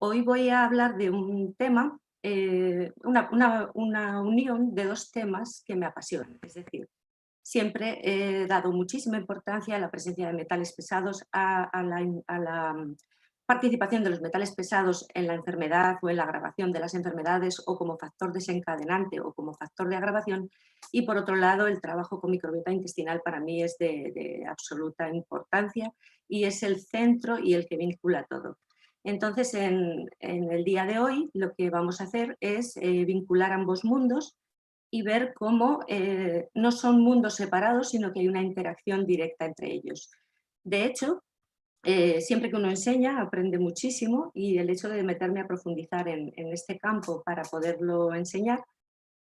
Hoy voy a hablar de un tema, una unión de dos temas que me apasionan. Es decir, siempre he dado muchísima importancia a la presencia de metales pesados, a la participación de los metales pesados en la enfermedad o en la agravación de las enfermedades o como factor desencadenante o como factor de agravación. Y por otro lado, el trabajo con microbiota intestinal para mí es de absoluta importancia y es el centro y el que vincula todo. Entonces, en el día de hoy lo que vamos a hacer es vincular ambos mundos y ver cómo no son mundos separados, sino que hay una interacción directa entre ellos. De hecho, siempre que uno enseña aprende muchísimo y el hecho de meterme a profundizar en este campo para poderlo enseñar,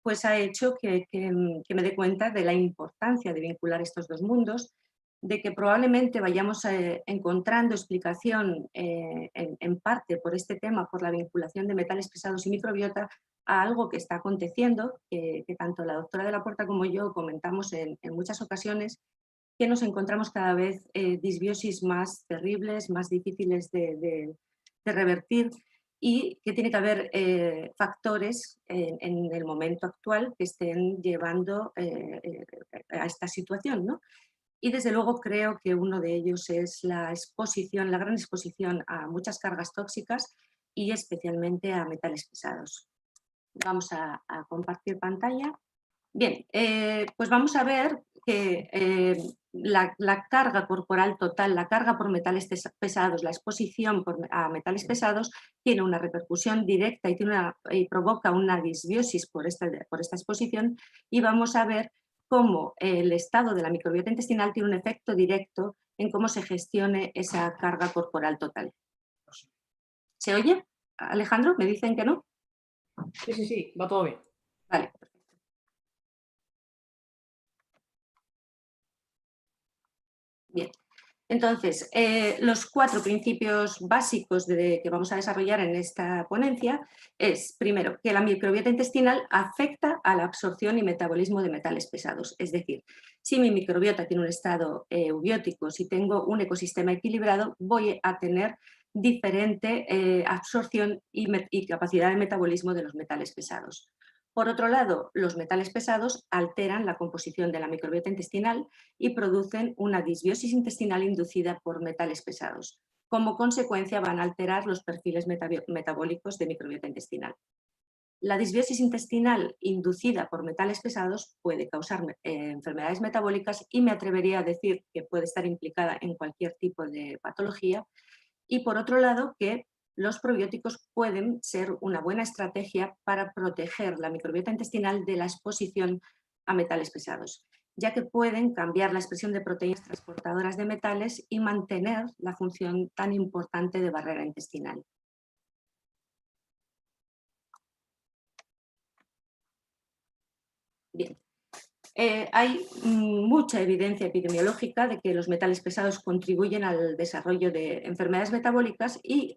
pues ha hecho que me dé cuenta de la importancia de vincular estos dos mundos, de que probablemente vayamos encontrando explicación en parte por este tema, por la vinculación de metales pesados y microbiota, a algo que está aconteciendo, que tanto la doctora de la Puerta como yo comentamos en muchas ocasiones, que nos encontramos cada vez disbiosis más terribles, más difíciles de revertir y que tiene que haber factores en el momento actual que estén llevando a esta situación, ¿no? Y desde luego creo que uno de ellos es la exposición, la gran exposición a muchas cargas tóxicas y especialmente a metales pesados. Vamos a compartir pantalla. Bien, pues vamos a ver que la carga corporal total, la carga por metales pesados, la exposición a metales pesados, tiene una repercusión directa y provoca una disbiosis por esta exposición, y vamos a ver cómo el estado de la microbiota intestinal tiene un efecto directo en cómo se gestione esa carga corporal total. ¿Se oye? Alejandro, ¿me dicen que no? Sí, sí, sí, va todo bien. Vale. Bien, entonces, los 4 principios básicos que vamos a desarrollar en esta ponencia es, primero, que la microbiota intestinal afecta a la absorción y metabolismo de metales pesados. Es decir, si mi microbiota tiene un estado eubiótico, si tengo un ecosistema equilibrado, voy a tener diferente absorción y capacidad de metabolismo de los metales pesados. Por otro lado, los metales pesados alteran la composición de la microbiota intestinal y producen una disbiosis intestinal inducida por metales pesados. Como consecuencia, van a alterar los perfiles metabólicos de microbiota intestinal. La disbiosis intestinal inducida por metales pesados puede causar enfermedades metabólicas y me atrevería a decir que puede estar implicada en cualquier tipo de patología. Y por otro lado, que los probióticos pueden ser una buena estrategia para proteger la microbiota intestinal de la exposición a metales pesados, ya que pueden cambiar la expresión de proteínas transportadoras de metales y mantener la función tan importante de barrera intestinal. Bien. Hay mucha evidencia epidemiológica de que los metales pesados contribuyen al desarrollo de enfermedades metabólicas y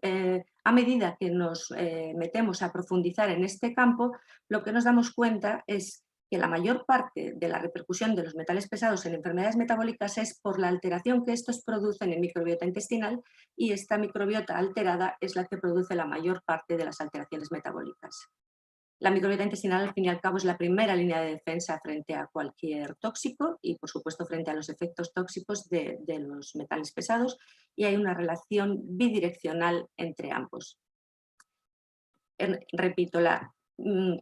a medida que nos metemos a profundizar en este campo, lo que nos damos cuenta es que la mayor parte de la repercusión de los metales pesados en enfermedades metabólicas es por la alteración que estos producen en microbiota intestinal, y esta microbiota alterada es la que produce la mayor parte de las alteraciones metabólicas. La microbiota intestinal, al fin y al cabo, es la primera línea de defensa frente a cualquier tóxico y, por supuesto, frente a los efectos tóxicos de los metales pesados, y hay una relación bidireccional entre ambos. Repito, la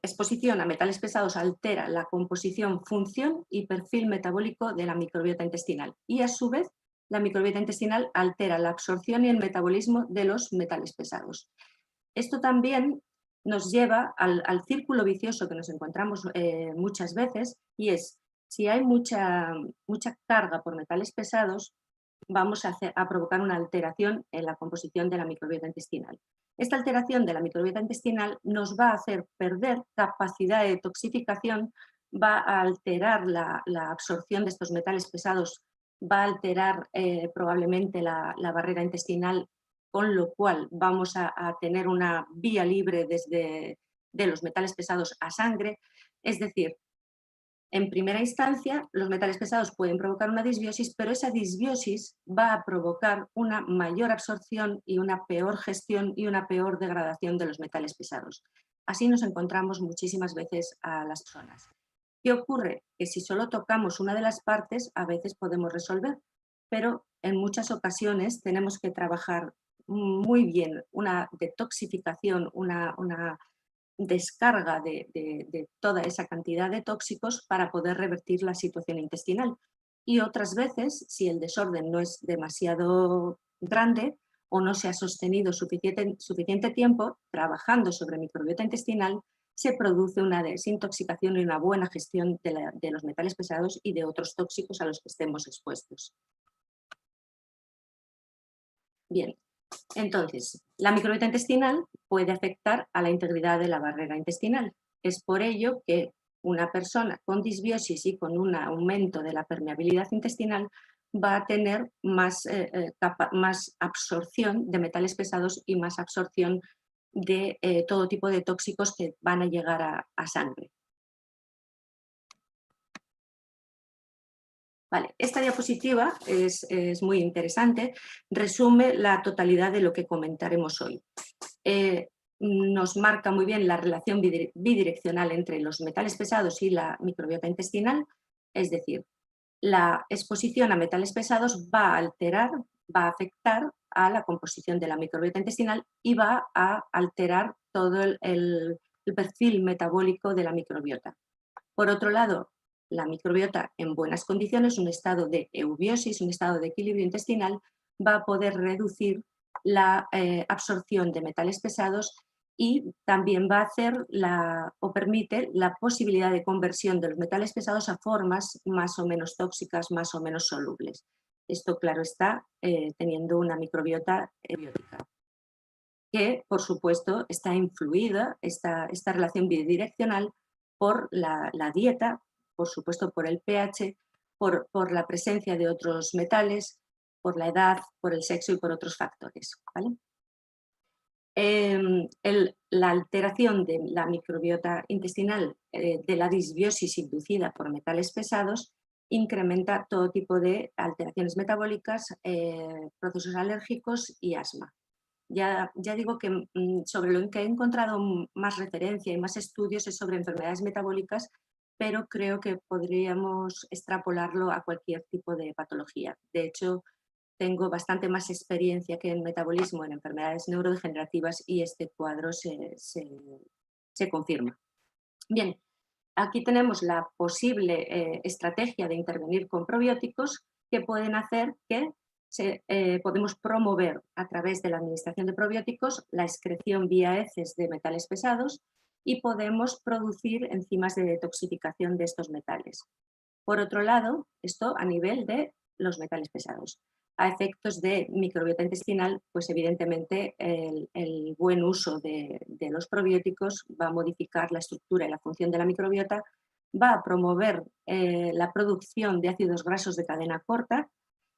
exposición a metales pesados altera la composición, función y perfil metabólico de la microbiota intestinal, y, a su vez, la microbiota intestinal altera la absorción y el metabolismo de los metales pesados. Esto también nos lleva al círculo vicioso que nos encontramos muchas veces, y es, si hay mucha carga por metales pesados, vamos a provocar una alteración en la composición de la microbiota intestinal. Esta alteración de la microbiota intestinal nos va a hacer perder capacidad de detoxificación, va a alterar la absorción de estos metales pesados, va a alterar probablemente la barrera intestinal, con lo cual vamos a tener una vía libre desde de los metales pesados a sangre. Es decir, En primera instancia, los metales pesados pueden provocar una disbiosis, pero esa disbiosis va a provocar una mayor absorción y una peor gestión y una peor degradación de los metales pesados. Así nos encontramos muchísimas veces a las personas. ¿Qué ocurre? Que si solo tocamos una de las partes, a veces podemos resolver, pero en muchas ocasiones tenemos que trabajar muy bien una detoxificación, una descarga de toda esa cantidad de tóxicos para poder revertir la situación intestinal. Y otras veces, si el desorden no es demasiado grande o no se ha sostenido suficiente tiempo trabajando sobre microbiota intestinal, se produce una desintoxicación y una buena gestión de los metales pesados y de otros tóxicos a los que estemos expuestos. Bien, entonces, la microbiota intestinal puede afectar a la integridad de la barrera intestinal. Es por ello que una persona con disbiosis y con un aumento de la permeabilidad intestinal va a tener más absorción de metales pesados y más absorción de todo tipo de tóxicos que van a llegar a sangre. Vale, esta diapositiva es muy interesante, resume la totalidad de lo que comentaremos hoy. Nos marca muy bien la relación bidireccional entre los metales pesados y la microbiota intestinal, es decir, la exposición a metales pesados va a alterar, va a afectar a la composición de la microbiota intestinal y va a alterar todo el perfil metabólico de la microbiota. Por otro lado, la microbiota en buenas condiciones, un estado de eubiosis, un estado de equilibrio intestinal, va a poder reducir la absorción de metales pesados y también va a hacer o permite la posibilidad de conversión de los metales pesados a formas más o menos tóxicas, más o menos solubles. Esto, claro está, teniendo una microbiota ebiótica, que por supuesto está influida, esta relación bidireccional, por la dieta, por supuesto por el pH, por la presencia de otros metales, por la edad, por el sexo y por otros factores, ¿vale? La alteración de la microbiota intestinal de la disbiosis inducida por metales pesados incrementa todo tipo de alteraciones metabólicas, procesos alérgicos y asma. Ya digo que sobre lo que he encontrado más referencia y más estudios es sobre enfermedades metabólicas, pero creo que podríamos extrapolarlo a cualquier tipo de patología. De hecho, tengo bastante más experiencia que en metabolismo en enfermedades neurodegenerativas y este cuadro se confirma. Bien, aquí tenemos la posible estrategia de intervenir con probióticos que pueden hacer que podemos promover a través de la administración de probióticos la excreción vía heces de metales pesados y podemos producir enzimas de detoxificación de estos metales. Por otro lado, esto a nivel de los metales pesados. A efectos de microbiota intestinal, pues evidentemente el buen uso de los probióticos va a modificar la estructura y la función de la microbiota, va a promover la producción de ácidos grasos de cadena corta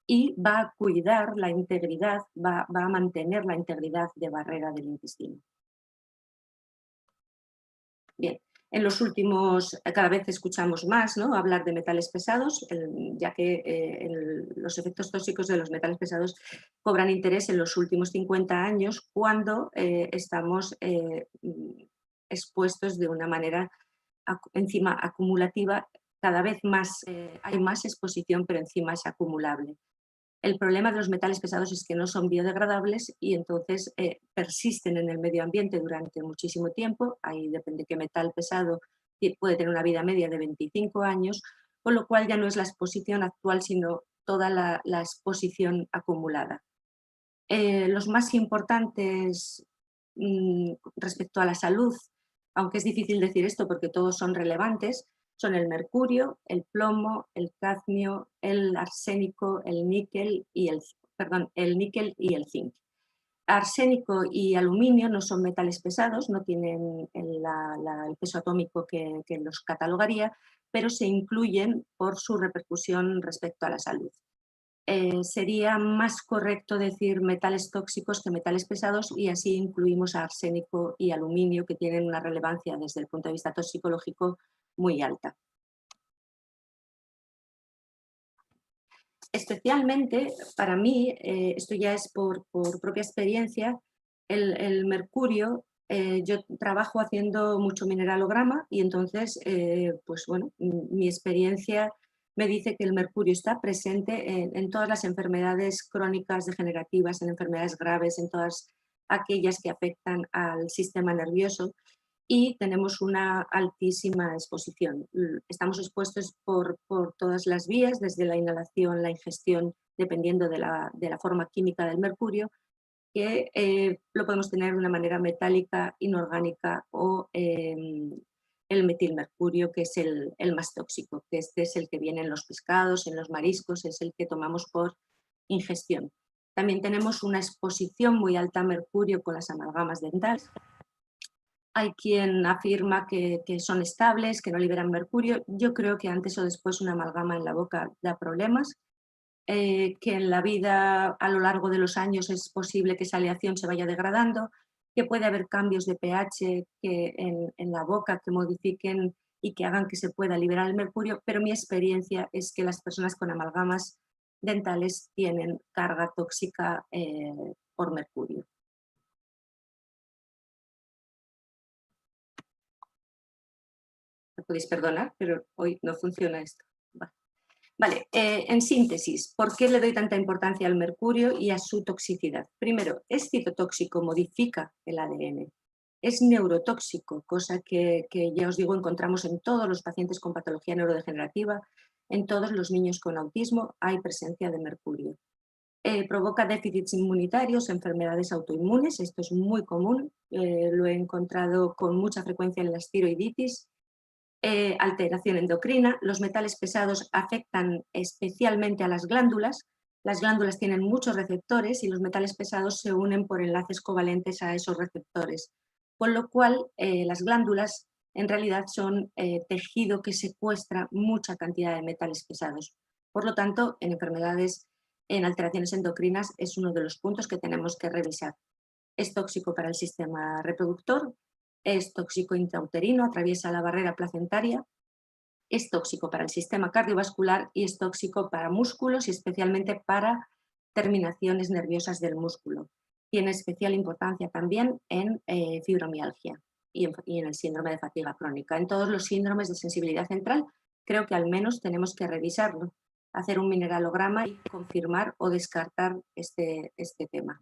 y va a cuidar la integridad, va a mantener la integridad de barrera del intestino. Bien, en los últimos, cada vez escuchamos más, ¿no?, hablar de metales pesados, ya que los efectos tóxicos de los metales pesados cobran interés en los últimos 50 años cuando estamos expuestos de una manera encima acumulativa, cada vez más hay más exposición, pero encima es acumulable. El problema de los metales pesados es que no son biodegradables y entonces persisten en el medio ambiente durante muchísimo tiempo. Ahí depende qué metal pesado puede tener una vida media de 25 años, con lo cual ya no es la exposición actual, sino toda la exposición acumulada. Los más importantes respecto a la salud, aunque es difícil decir esto porque todos son relevantes, son el mercurio, el plomo, el cadmio, el arsénico, el níquel y el zinc. Arsénico y aluminio no son metales pesados, no tienen el peso atómico que los catalogaría, pero se incluyen por su repercusión respecto a la salud. Sería más correcto decir metales tóxicos que metales pesados y así incluimos a arsénico y aluminio, que tienen una relevancia desde el punto de vista toxicológico muy alta. Especialmente para mí, esto ya es por propia experiencia, el mercurio, yo trabajo haciendo mucho mineralograma y entonces, pues bueno, mi experiencia me dice que el mercurio está presente en todas las enfermedades crónicas degenerativas, en enfermedades graves, en todas aquellas que afectan al sistema nervioso y tenemos una altísima exposición. Estamos expuestos por todas las vías, desde la inhalación, la ingestión, dependiendo de la forma química del mercurio, que lo podemos tener de una manera metálica, inorgánica o el metilmercurio, que es el más tóxico, que este es el que viene en los pescados, en los mariscos, es el que tomamos por ingestión. También tenemos una exposición muy alta a mercurio con las amalgamas dentales. Hay quien afirma que son estables, que no liberan mercurio. Yo creo que antes o después una amalgama en la boca da problemas, que en la vida a lo largo de los años es posible que esa aleación se vaya degradando, que puede haber cambios de pH en la boca que modifiquen y que hagan que se pueda liberar el mercurio, pero mi experiencia es que las personas con amalgamas dentales tienen carga tóxica por mercurio. Me podéis perdonar, pero hoy no funciona esto. Vale, en síntesis, ¿por qué le doy tanta importancia al mercurio y a su toxicidad? Primero, es citotóxico, modifica el ADN. Es neurotóxico, cosa que ya os digo encontramos en todos los pacientes con patología neurodegenerativa, en todos los niños con autismo hay presencia de mercurio. Provoca déficits inmunitarios, enfermedades autoinmunes, esto es muy común, lo he encontrado con mucha frecuencia en las tiroiditis, alteración endocrina. Los metales pesados afectan especialmente a las glándulas tienen muchos receptores y los metales pesados se unen por enlaces covalentes a esos receptores, con lo cual las glándulas en realidad son tejido que secuestra mucha cantidad de metales pesados. Por lo tanto, en enfermedades, en alteraciones endocrinas es uno de los puntos que tenemos que revisar. Es tóxico para el sistema reproductor, es tóxico intrauterino, atraviesa la barrera placentaria, es tóxico para el sistema cardiovascular y es tóxico para músculos y especialmente para terminaciones nerviosas del músculo. Tiene especial importancia también en fibromialgia y en el síndrome de fatiga crónica. En todos los síndromes de sensibilidad central creo que al menos tenemos que revisarlo, hacer un mineralograma y confirmar o descartar este tema.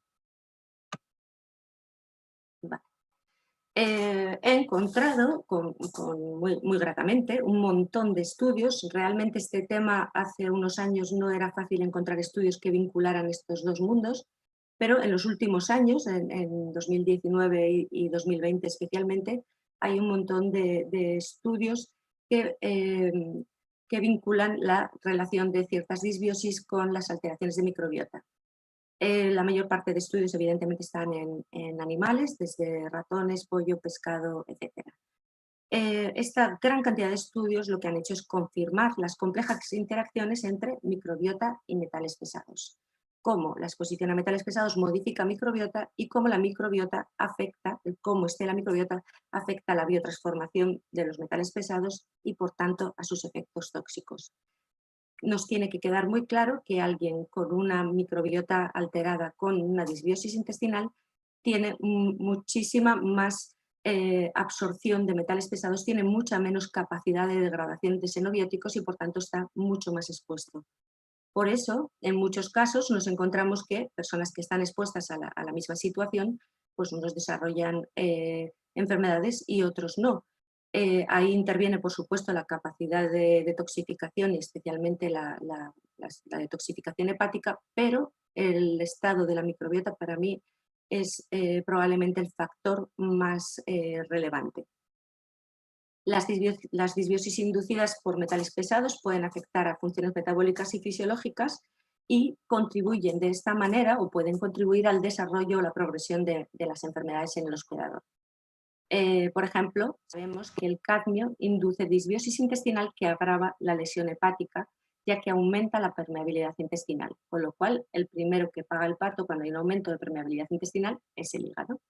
Vale. He encontrado muy gratamente un montón de estudios. Realmente este tema hace unos años no era fácil encontrar estudios que vincularan estos dos mundos, pero en los últimos años, en 2019 y 2020 especialmente, hay un montón de estudios que vinculan la relación de ciertas disbiosis con las alteraciones de microbiota. La mayor parte de estudios evidentemente están en animales, desde ratones, pollo, pescado, etc. Esta gran cantidad de estudios lo que han hecho es confirmar las complejas interacciones entre microbiota y metales pesados. Cómo la exposición a metales pesados modifica microbiota y cómo la microbiota afecta, cómo esté la microbiota afecta la biotransformación de los metales pesados y por tanto a sus efectos tóxicos. Nos tiene que quedar muy claro que alguien con una microbiota alterada, con una disbiosis intestinal, tiene muchísima más absorción de metales pesados, tiene mucha menos capacidad de degradación de xenobióticos y por tanto está mucho más expuesto. Por eso, en muchos casos nos encontramos que personas que están expuestas a la misma situación, pues unos desarrollan enfermedades y otros no. Ahí interviene, por supuesto, la capacidad de detoxificación y especialmente la detoxificación hepática, pero el estado de la microbiota para mí es probablemente el factor más relevante. Las disbiosis inducidas por metales pesados pueden afectar a funciones metabólicas y fisiológicas y contribuyen de esta manera o pueden contribuir al desarrollo o la progresión de las enfermedades en el hospedador. Por ejemplo, sabemos que el cadmio induce disbiosis intestinal que agrava la lesión hepática, ya que aumenta la permeabilidad intestinal, con lo cual el primero que paga el pato cuando hay un aumento de permeabilidad intestinal es el hígado.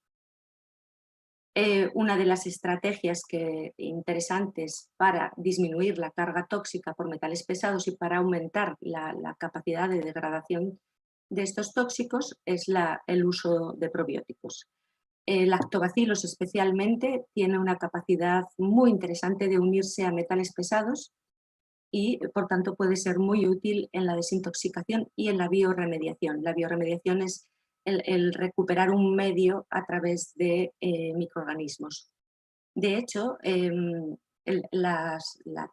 Una de las estrategias interesantes para disminuir la carga tóxica por metales pesados y para aumentar la capacidad de degradación de estos tóxicos es el uso de probióticos. Lactobacillus especialmente tiene una capacidad muy interesante de unirse a metales pesados y por tanto puede ser muy útil en la desintoxicación y en la bioremediación. La bioremediación es el recuperar un medio a través de microorganismos. De hecho, la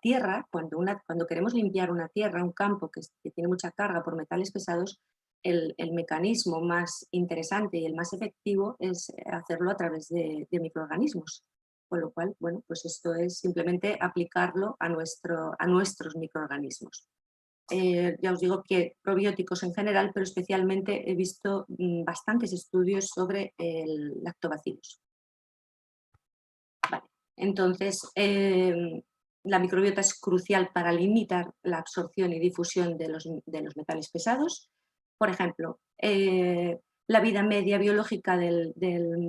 tierra, cuando queremos limpiar una tierra, un campo que tiene mucha carga por metales pesados, el mecanismo más interesante y el más efectivo es hacerlo a través de microorganismos. Con lo cual, bueno, pues esto es simplemente aplicarlo a nuestros microorganismos. Ya os digo que probióticos en general, pero especialmente he visto bastantes estudios sobre el lactobacillus. Vale. Entonces, la microbiota es crucial para limitar la absorción y difusión de los metales pesados. Por ejemplo, la vida media biológica del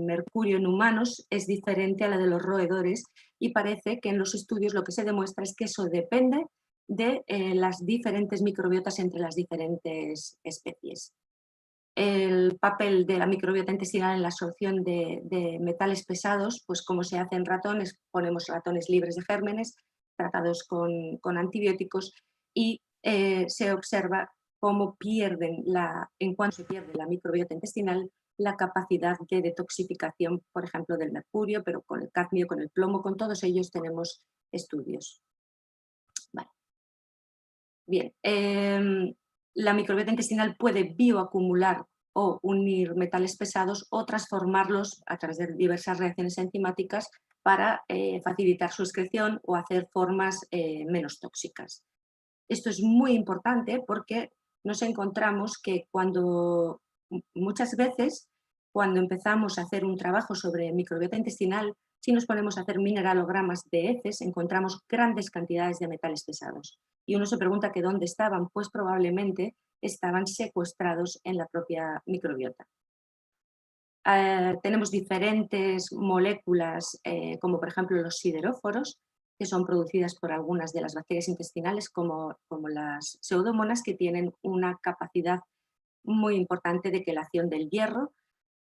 mercurio en humanos es diferente a la de los roedores y parece que en los estudios lo que se demuestra es que eso depende de las diferentes microbiotas entre las diferentes especies. El papel de la microbiota intestinal en la absorción de metales pesados, pues como se hace en ratones, ponemos ratones libres de gérmenes, tratados con antibióticos y se observa cómo en cuanto se pierde la microbiota intestinal, la capacidad de detoxificación, por ejemplo, del mercurio, pero con el cadmio, con el plomo, con todos ellos tenemos estudios. Vale. Bien, la microbiota intestinal puede bioacumular o unir metales pesados o transformarlos a través de diversas reacciones enzimáticas para facilitar su excreción o hacer formas menos tóxicas. Esto es muy importante porque nos encontramos que muchas veces cuando empezamos a hacer un trabajo sobre microbiota intestinal, si nos ponemos a hacer mineralogramas de heces, encontramos grandes cantidades de metales pesados. Y uno se pregunta que dónde estaban, pues probablemente estaban secuestrados en la propia microbiota. Tenemos diferentes moléculas, como por ejemplo los sideróforos, que son producidas por algunas de las bacterias intestinales, como las pseudomonas, que tienen una capacidad muy importante de quelación del hierro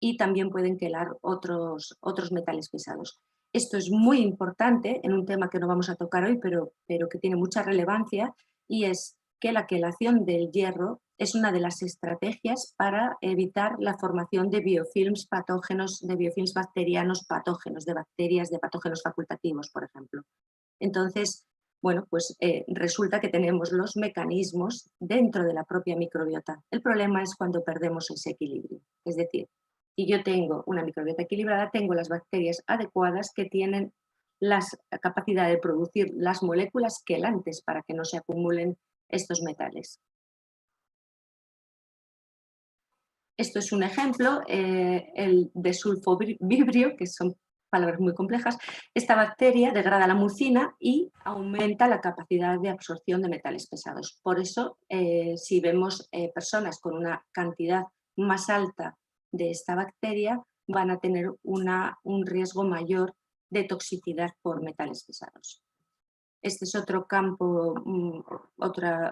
y también pueden quelar otros metales pesados. Esto es muy importante en un tema que no vamos a tocar hoy, pero que tiene mucha relevancia, y es que la quelación del hierro es una de las estrategias para evitar la formación de biofilms patógenos, de biofilms bacterianos patógenos, de bacterias de patógenos facultativos, por ejemplo. Entonces, bueno, pues resulta que tenemos los mecanismos dentro de la propia microbiota. El problema es cuando perdemos ese equilibrio. Es decir, si yo tengo una microbiota equilibrada, tengo las bacterias adecuadas que tienen la capacidad de producir las moléculas quelantes para que no se acumulen estos metales. Esto es un ejemplo, el desulfovibrio, que son palabras muy complejas. Esta bacteria degrada la mucina y aumenta la capacidad de absorción de metales pesados. Por eso, si vemos personas con una cantidad más alta de esta bacteria, van a tener un riesgo mayor de toxicidad por metales pesados. Este es otro campo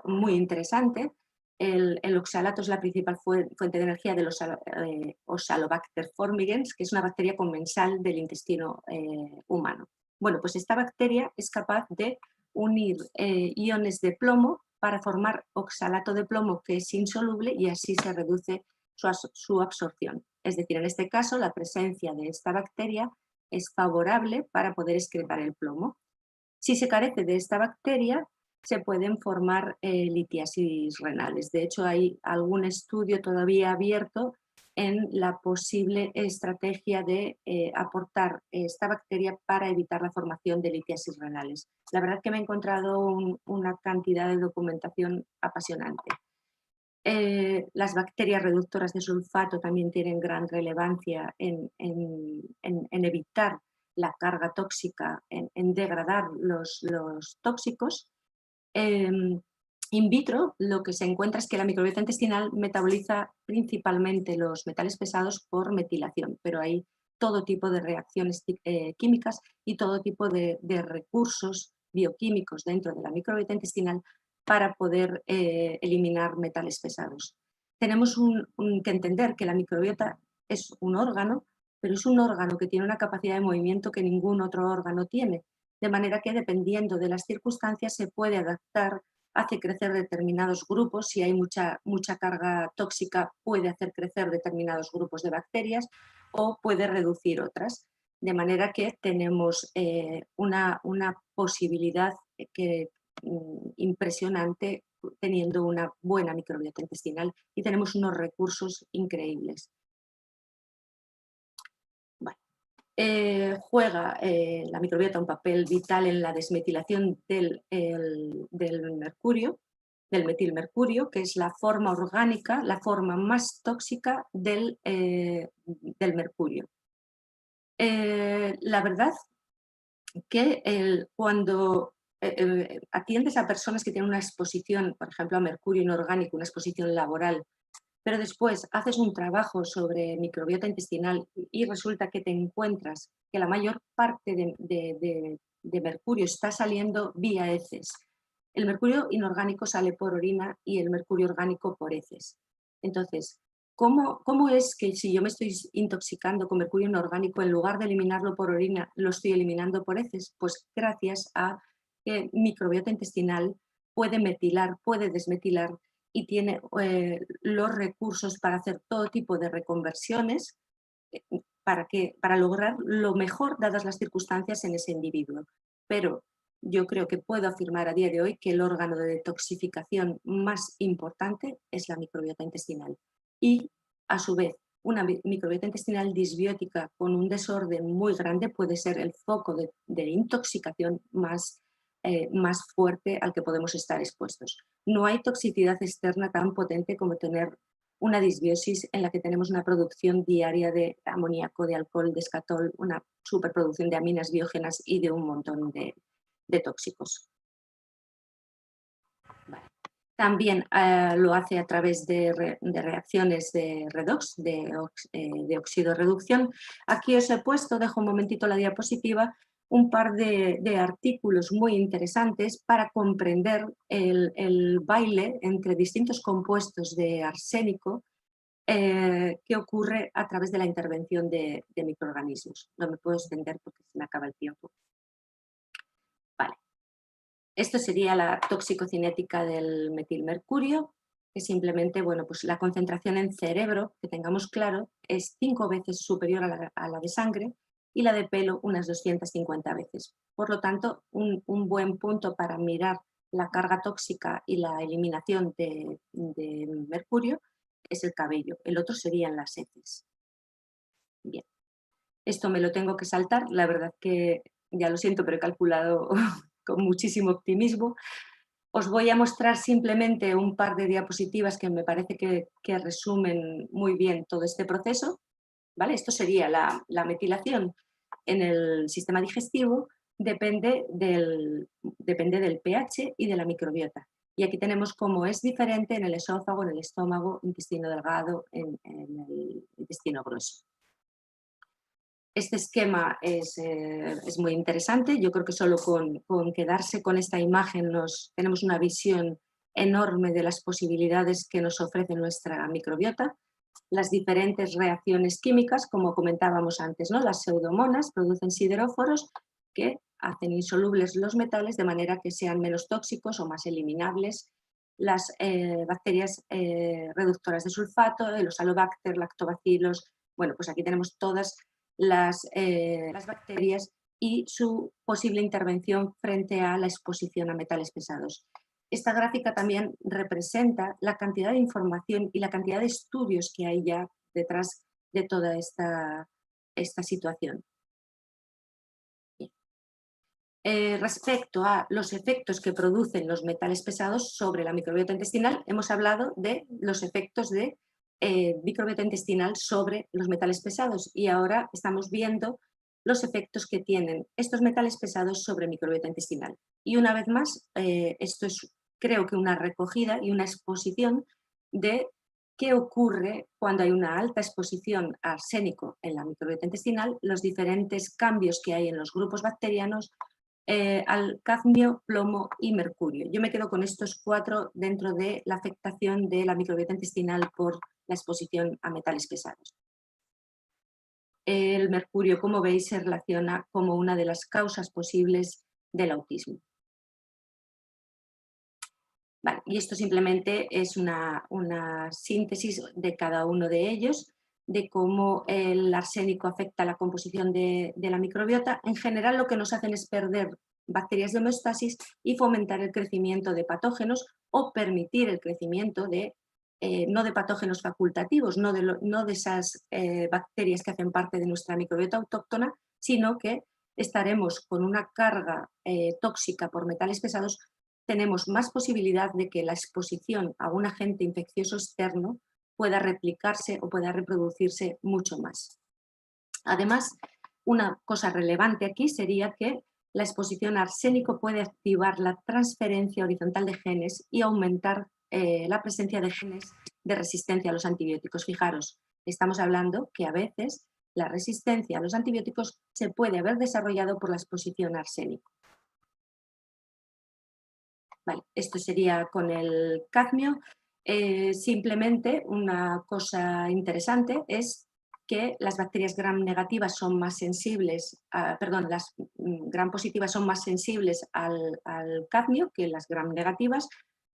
muy interesante. El oxalato es la principal fuente de energía de los Oxalobacter formigens, que es una bacteria comensal del intestino humano. Bueno, pues esta bacteria es capaz de unir iones de plomo para formar oxalato de plomo, que es insoluble, y así se reduce su absorción. Es decir, en este caso, la presencia de esta bacteria es favorable para poder excretar el plomo. Si se carece de esta bacteria, se pueden formar litiasis renales. De hecho, hay algún estudio todavía abierto en la posible estrategia de aportar esta bacteria para evitar la formación de litiasis renales. La verdad es que me he encontrado una cantidad de documentación apasionante. Las bacterias reductoras de sulfato también tienen gran relevancia en evitar la carga tóxica, en degradar los tóxicos. In vitro lo que se encuentra es que la microbiota intestinal metaboliza principalmente los metales pesados por metilación, pero hay todo tipo de reacciones químicas y todo tipo de recursos bioquímicos dentro de la microbiota intestinal para poder eliminar metales pesados. Tenemos que entender que la microbiota es un órgano, pero es un órgano que tiene una capacidad de movimiento que ningún otro órgano tiene, de manera que dependiendo de las circunstancias se puede adaptar, hace crecer determinados grupos, si hay mucha carga tóxica puede hacer crecer determinados grupos de bacterias o puede reducir otras, de manera que tenemos una posibilidad impresionante teniendo una buena microbiota intestinal y tenemos unos recursos increíbles. Bueno, juega la microbiota un papel vital en la desmetilación del mercurio, del metilmercurio, que es la forma orgánica, la forma más tóxica del mercurio. La verdad que cuando atiendes a personas que tienen una exposición, por ejemplo, a mercurio inorgánico, una exposición laboral, pero después haces un trabajo sobre microbiota intestinal y resulta que te encuentras que la mayor parte de mercurio está saliendo vía heces. El mercurio inorgánico sale por orina y el mercurio orgánico por heces. Entonces, ¿cómo es que si yo me estoy intoxicando con mercurio inorgánico, en lugar de eliminarlo por orina, lo estoy eliminando por heces? Pues gracias a que microbiota intestinal puede metilar, puede desmetilar y tiene los recursos para hacer todo tipo de reconversiones para lograr lo mejor dadas las circunstancias en ese individuo. Pero yo creo que puedo afirmar a día de hoy que el órgano de detoxificación más importante es la microbiota intestinal. Y, a su vez, una microbiota intestinal disbiótica con un desorden muy grande puede ser el foco de intoxicación más fuerte al que podemos estar expuestos. No hay toxicidad externa tan potente como tener una disbiosis en la que tenemos una producción diaria de amoníaco, de alcohol, de escatol, una superproducción de aminas biógenas y de un montón de tóxicos. Vale. También lo hace a través de reacciones de redox, de oxidorreducción. Aquí os he puesto, dejo un momentito la diapositiva, un par de artículos muy interesantes para comprender el baile entre distintos compuestos de arsénico que ocurre a través de la intervención de microorganismos. No me puedo extender porque se me acaba el tiempo. Vale. Esto sería la toxicocinética del metilmercurio, que simplemente, bueno, pues la concentración en cerebro, que tengamos claro, es 5 veces superior a la de sangre y la de pelo unas 250 veces. Por lo tanto, un buen punto para mirar la carga tóxica y la eliminación de mercurio es el cabello. El otro serían las heces. Bien. Esto me lo tengo que saltar, la verdad que ya lo siento, pero he calculado con muchísimo optimismo. Os voy a mostrar simplemente un par de diapositivas que me parece que resumen muy bien todo este proceso. ¿Vale? Esto sería la metilación en el sistema digestivo, depende del pH y de la microbiota. Y aquí tenemos cómo es diferente en el esófago, en el estómago, intestino delgado, en el intestino grueso. Este esquema es muy interesante. Yo creo que solo con quedarse con esta imagen tenemos una visión enorme de las posibilidades que nos ofrece nuestra microbiota. Las diferentes reacciones químicas, como comentábamos antes, ¿no? Las pseudomonas producen sideróforos que hacen insolubles los metales de manera que sean menos tóxicos o más eliminables. Las bacterias reductoras de sulfato, los Alobacter, lactobacilos, bueno, pues aquí tenemos todas las bacterias y su posible intervención frente a la exposición a metales pesados. Esta gráfica también representa la cantidad de información y la cantidad de estudios que hay ya detrás de toda esta situación. Respecto a los efectos que producen los metales pesados sobre la microbiota intestinal, hemos hablado de los efectos de microbiota intestinal sobre los metales pesados y ahora estamos viendo los efectos que tienen estos metales pesados sobre microbiota intestinal. Y una vez más, esto es creo que una recogida y una exposición de qué ocurre cuando hay una alta exposición a arsénico en la microbiota intestinal, los diferentes cambios que hay en los grupos bacterianos al cadmio, plomo y mercurio. Yo me quedo con estos 4 dentro de la afectación de la microbiota intestinal por la exposición a metales pesados. El mercurio, como veis, se relaciona como una de las causas posibles del autismo. Vale, y esto simplemente es una síntesis de cada uno de ellos, de cómo el arsénico afecta la composición de la microbiota. En general, lo que nos hacen es perder bacterias de homeostasis y fomentar el crecimiento de patógenos o permitir el crecimiento de, no de patógenos facultativos, no de esas bacterias que hacen parte de nuestra microbiota autóctona, sino que estaremos con una carga tóxica por metales pesados. Tenemos más posibilidad de que la exposición a un agente infeccioso externo pueda replicarse o pueda reproducirse mucho más. Además, una cosa relevante aquí sería que la exposición a arsénico puede activar la transferencia horizontal de genes y aumentar la presencia de genes de resistencia a los antibióticos. Fijaros, estamos hablando que a veces la resistencia a los antibióticos se puede haber desarrollado por la exposición a arsénico. Vale, esto sería con el cadmio. Simplemente una cosa interesante es que las bacterias gram negativas son más sensibles, las gram positivas son más sensibles al cadmio que las gram negativas,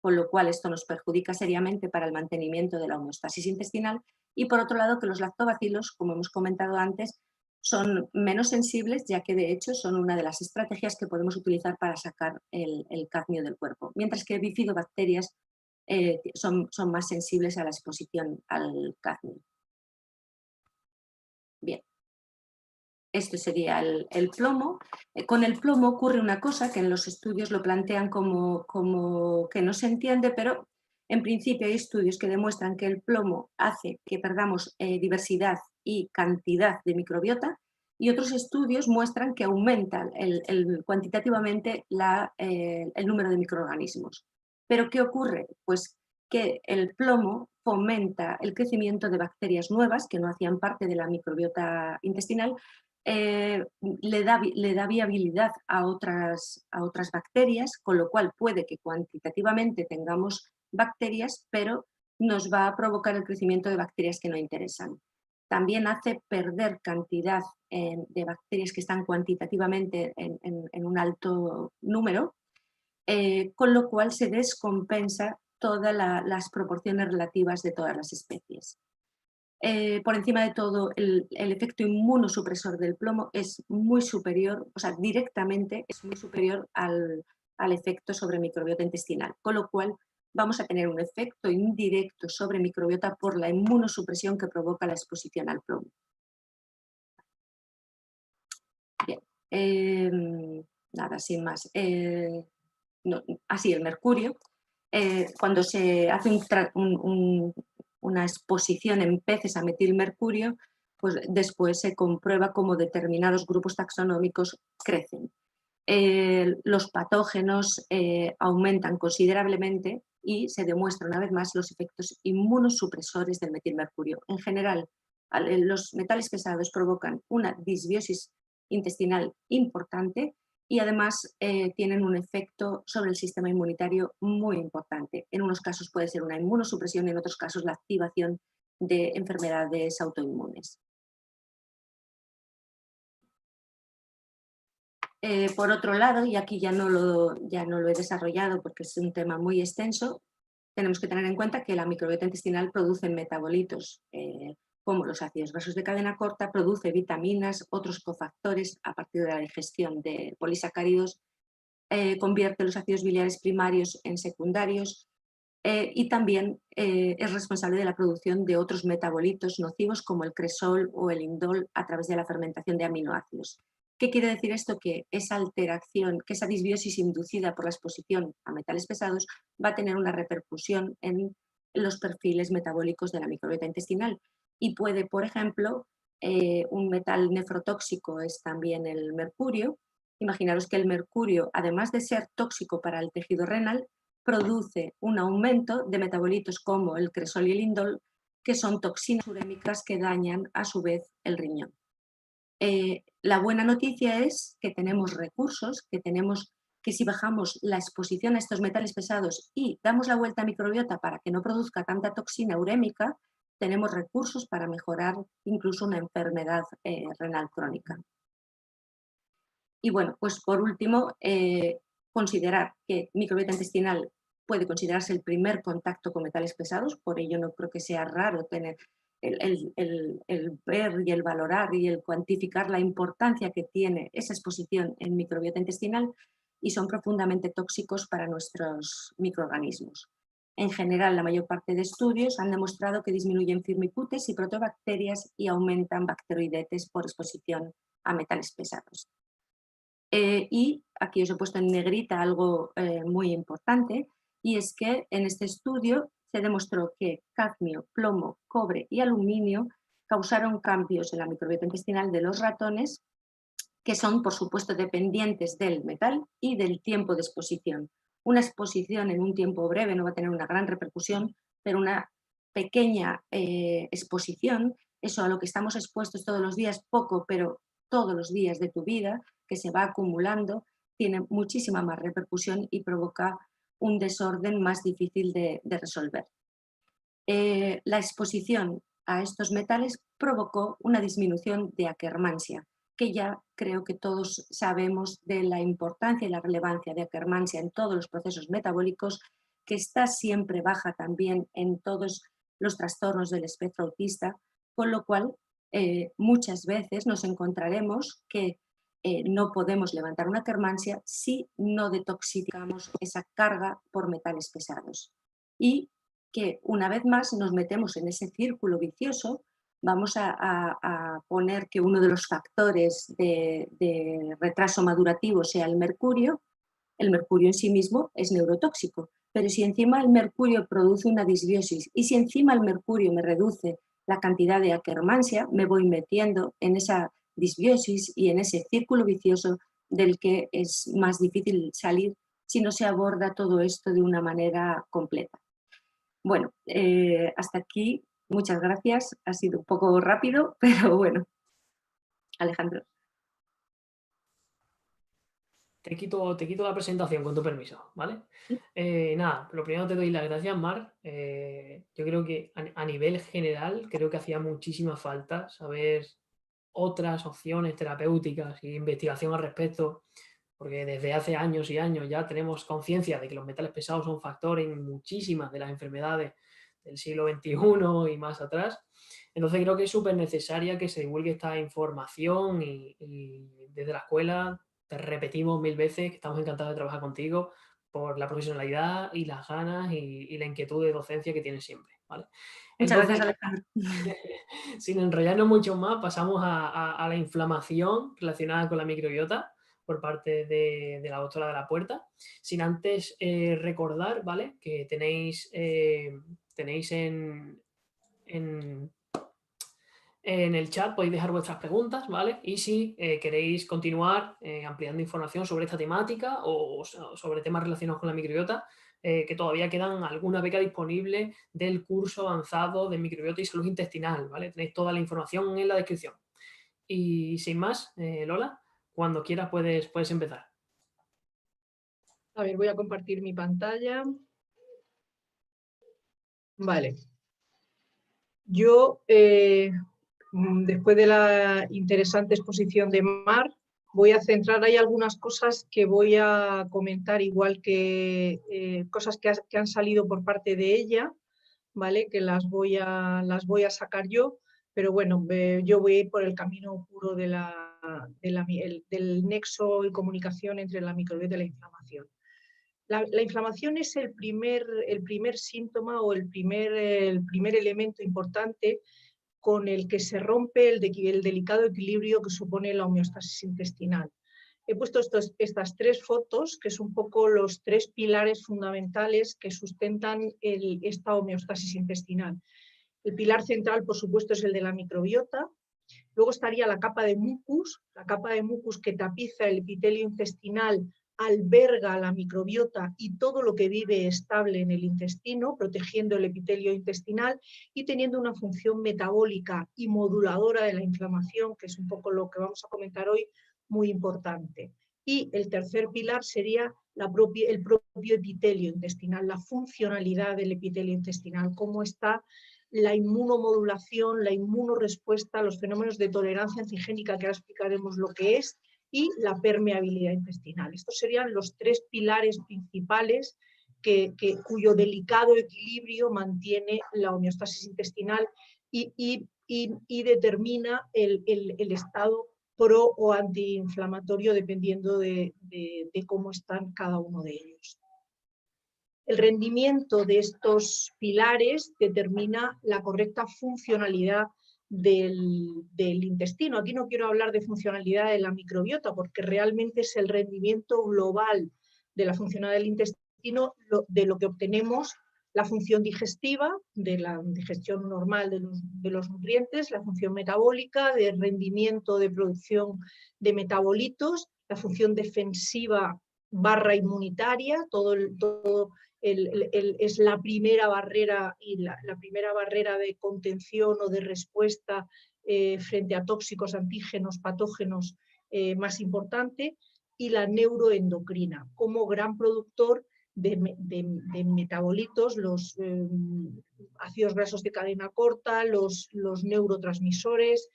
con lo cual esto nos perjudica seriamente para el mantenimiento de la homeostasis intestinal. Y por otro lado, que los lactobacilos, como hemos comentado antes, son menos sensibles, ya que de hecho son una de las estrategias que podemos utilizar para sacar el cadmio del cuerpo, mientras que bifidobacterias son más sensibles a la exposición al cadmio. Bien, esto sería el plomo. Con el plomo ocurre una cosa que en los estudios lo plantean como que no se entiende, pero en principio hay estudios que demuestran que el plomo hace que perdamos diversidad y cantidad de microbiota, y otros estudios muestran que aumenta cuantitativamente el número de microorganismos. ¿Pero qué ocurre? Pues que el plomo fomenta el crecimiento de bacterias nuevas que no hacían parte de la microbiota intestinal, le da viabilidad a otras bacterias, con lo cual puede que cuantitativamente tengamos bacterias, pero nos va a provocar el crecimiento de bacterias que no interesan. También hace perder cantidad de bacterias que están cuantitativamente en un alto número, con lo cual se descompensa todas las proporciones relativas de todas las especies. Por encima de todo, el efecto inmunosupresor del plomo es muy superior, o sea, directamente es muy superior al efecto sobre microbiota intestinal, con lo cual vamos a tener un efecto indirecto sobre microbiota por la inmunosupresión que provoca la exposición al plomo. Bien, nada, sin más. Así, el mercurio, cuando se hace una exposición en peces a metilmercurio, pues después se comprueba cómo determinados grupos taxonómicos crecen. Los patógenos aumentan considerablemente y se demuestra una vez más los efectos inmunosupresores del metilmercurio. En general, los metales pesados provocan una disbiosis intestinal importante y además tienen un efecto sobre el sistema inmunitario muy importante. En unos casos puede ser una inmunosupresión, en otros casos la activación de enfermedades autoinmunes. Por otro lado, y aquí ya no lo he desarrollado porque es un tema muy extenso, tenemos que tener en cuenta que la microbiota intestinal produce metabolitos como los ácidos grasos de cadena corta, produce vitaminas, otros cofactores a partir de la digestión de polisacáridos, convierte los ácidos biliares primarios en secundarios y también es responsable de la producción de otros metabolitos nocivos como el cresol o el indol a través de la fermentación de aminoácidos. ¿Qué quiere decir esto? Que esa alteración, que esa disbiosis inducida por la exposición a metales pesados va a tener una repercusión en los perfiles metabólicos de la microbiota intestinal y puede, por ejemplo, un metal nefrotóxico es también el mercurio. Imaginaros que el mercurio, además de ser tóxico para el tejido renal, produce un aumento de metabolitos como el cresol y el indol, que son toxinas urémicas que dañan a su vez el riñón. La buena noticia es que tenemos recursos, que si bajamos la exposición a estos metales pesados y damos la vuelta a microbiota para que no produzca tanta toxina urémica, tenemos recursos para mejorar incluso una enfermedad renal crónica. Y bueno, pues por último, considerar que microbiota intestinal puede considerarse el primer contacto con metales pesados, por ello no creo que sea raro tener el ver y el valorar y el cuantificar la importancia que tiene esa exposición en microbiota intestinal, y son profundamente tóxicos para nuestros microorganismos. En general, la mayor parte de estudios han demostrado que disminuyen firmicutes y protobacterias y aumentan bacteroidetes por exposición a metales pesados. Y aquí os he puesto en negrita algo muy importante, y es que en este estudio se demostró que cadmio, plomo, cobre y aluminio causaron cambios en la microbiota intestinal de los ratones, que son, por supuesto, dependientes del metal y del tiempo de exposición. Una exposición en un tiempo breve no va a tener una gran repercusión, pero una pequeña exposición, eso a lo que estamos expuestos todos los días, poco, pero todos los días de tu vida, que se va acumulando, tiene muchísima más repercusión y provoca un desorden más difícil de resolver. La exposición a estos metales provocó una disminución de Akkermansia, que ya creo que todos sabemos de la importancia y la relevancia de Akkermansia en todos los procesos metabólicos, que está siempre baja también en todos los trastornos del espectro autista, con lo cual muchas veces nos encontraremos que no podemos levantar una Akkermansia si no detoxificamos esa carga por metales pesados. Y que una vez más nos metemos en ese círculo vicioso. Vamos a poner que uno de los factores de retraso madurativo sea el mercurio en sí mismo es neurotóxico, pero si encima el mercurio produce una disbiosis y si encima el mercurio me reduce la cantidad de Akkermansia, me voy metiendo en esa disbiosis y en ese círculo vicioso del que es más difícil salir si no se aborda todo esto de una manera completa. Bueno, hasta aquí, muchas gracias. Ha sido un poco rápido, pero bueno. Alejandro. Te quito la presentación con tu permiso, ¿vale? Nada, lo primero te doy las gracias, Mar. Yo creo que a nivel general, creo que hacía muchísima falta saber otras opciones terapéuticas e investigación al respecto, porque desde hace años y años ya tenemos conciencia de que los metales pesados son factor en muchísimas de las enfermedades del siglo XXI y más atrás. Entonces creo que es súper necesaria que se divulgue esta información y desde la escuela te repetimos 1000 veces que estamos encantados de trabajar contigo por la profesionalidad y las ganas y la inquietud de docencia que tienes siempre, ¿vale? Muchas Entonces, gracias, Alejandro. sin enrollarnos mucho más, pasamos a la inflamación relacionada con la microbiota por parte de la doctora de la Puerta, sin antes recordar, ¿vale?, que tenéis en el chat, podéis dejar vuestras preguntas, ¿vale? Y si queréis continuar ampliando información sobre esta temática o sobre temas relacionados con la microbiota, que todavía quedan alguna beca disponible del curso avanzado de microbiota y salud intestinal, ¿vale? Tenéis toda la información en la descripción. Y sin más, Lola, cuando quieras puedes empezar. A ver, voy a compartir mi pantalla. Vale. Yo, después de la interesante exposición de Mar, voy a centrar, hay algunas cosas que voy a comentar, igual que cosas que han salido por parte de ella, ¿vale?, que las voy a sacar yo, pero bueno, yo voy a ir por el camino puro del nexo y comunicación entre la microbiota y la inflamación. La inflamación es el primer síntoma o el primer elemento importante con el que se rompe el delicado equilibrio que supone la homeostasis intestinal. He puesto estas tres fotos, que son un poco los tres pilares fundamentales que sustentan esta homeostasis intestinal. El pilar central, por supuesto, es el de la microbiota. Luego estaría la capa de mucus que tapiza el epitelio intestinal alberga la microbiota y todo lo que vive estable en el intestino, protegiendo el epitelio intestinal y teniendo una función metabólica y moduladora de la inflamación, que es un poco lo que vamos a comentar hoy, muy importante. Y el tercer pilar sería el propio epitelio intestinal, la funcionalidad del epitelio intestinal, cómo está la inmunomodulación, la inmunorespuesta, los fenómenos de tolerancia antigénica, que ahora explicaremos lo que es, y la permeabilidad intestinal. Estos serían los tres pilares principales cuyo delicado equilibrio mantiene la homeostasis intestinal y determina el estado pro o antiinflamatorio dependiendo de cómo están cada uno de ellos. El rendimiento de estos pilares determina la correcta funcionalidad del intestino. Aquí no quiero hablar de funcionalidad de la microbiota porque realmente es el rendimiento global de la funcionalidad del intestino de lo que obtenemos, la función digestiva, de la digestión normal de los nutrientes, la función metabólica, de rendimiento de producción de metabolitos, la función defensiva / inmunitaria, es la primera barrera y la primera barrera de contención o de respuesta frente a tóxicos, antígenos, patógenos más importante, y la neuroendocrina como gran productor de metabolitos, los ácidos grasos de cadena corta, los neurotransmisores,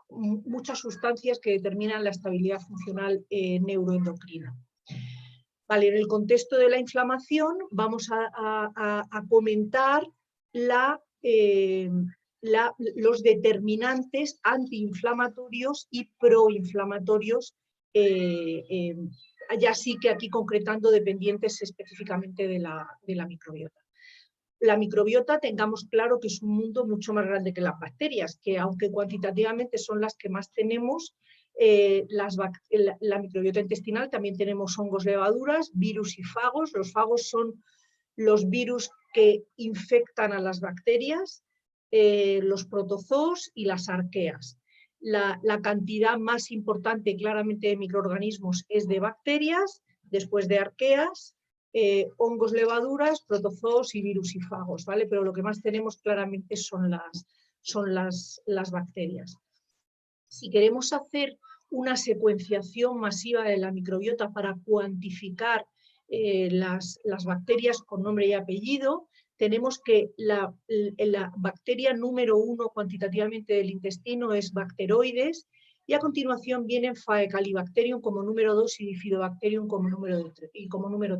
muchas sustancias que determinan la estabilidad funcional neuroendocrina. Vale, en el contexto de la inflamación vamos a comentar los determinantes antiinflamatorios y proinflamatorios, ya sí que aquí concretando dependientes específicamente de la microbiota. La microbiota, tengamos claro que es un mundo mucho más grande que las bacterias, que aunque cuantitativamente son las que más tenemos, la microbiota intestinal también tenemos hongos, levaduras, virus y fagos. Los fagos son los virus que infectan a las bacterias, los protozoos y las arqueas. La cantidad más importante claramente de microorganismos es de bacterias, después de arqueas, hongos, levaduras, protozoos y virus y fagos, ¿vale? Pero lo que más tenemos claramente son las bacterias. Si queremos hacer una secuenciación masiva de la microbiota para cuantificar las bacterias con nombre y apellido, tenemos que la bacteria número 1 cuantitativamente del intestino es Bacteroides, y a continuación vienen Faecalibacterium como número 2 y Bifidobacterium como número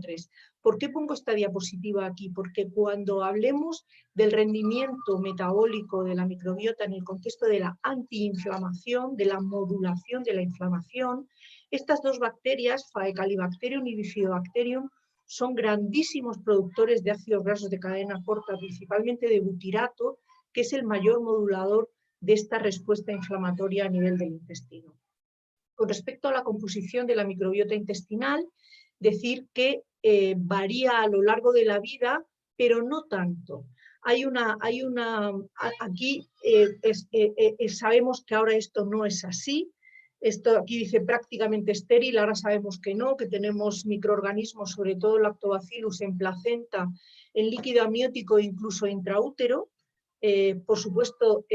3. ¿Por qué pongo esta diapositiva aquí? Porque cuando hablemos del rendimiento metabólico de la microbiota en el contexto de la antiinflamación, de la modulación de la inflamación, estas dos bacterias, Faecalibacterium y Bifidobacterium, son grandísimos productores de ácidos grasos de cadena corta, principalmente de butirato, que es el mayor modulador de esta respuesta inflamatoria a nivel del intestino. Con respecto a la composición de la microbiota intestinal, decir que varía a lo largo de la vida, pero no tanto. Aquí sabemos que ahora esto no es así. Esto aquí dice prácticamente estéril, ahora sabemos que no, que tenemos microorganismos, sobre todo Lactobacillus en placenta, en líquido amniótico e incluso intraútero, por supuesto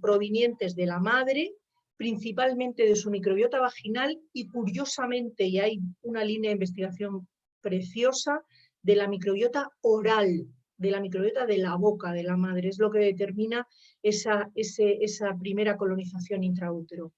provenientes de la madre, principalmente de su microbiota vaginal y curiosamente, y hay una línea de investigación preciosa, de la microbiota oral, de la microbiota de la boca de la madre, es lo que determina esa primera colonización intraútero.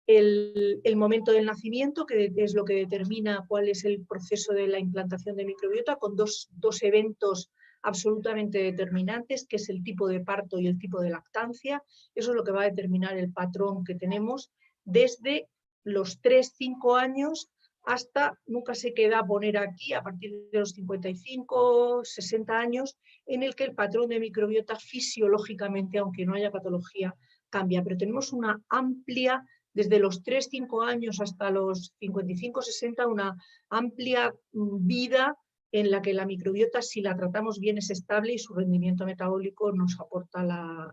El momento del nacimiento, que es lo que determina cuál es el proceso de la implantación de microbiota, con dos eventos absolutamente determinantes, que es el tipo de parto y el tipo de lactancia. Eso es lo que va a determinar el patrón que tenemos desde los 3-5 años hasta, nunca sé qué edad poner aquí, a partir de los 55, 60 años, en el que el patrón de microbiota fisiológicamente, aunque no haya patología, cambia. Pero tenemos una amplia, desde los 3-5 años hasta los 55-60, una amplia vida en la que la microbiota, si la tratamos bien, es estable y su rendimiento metabólico nos aporta la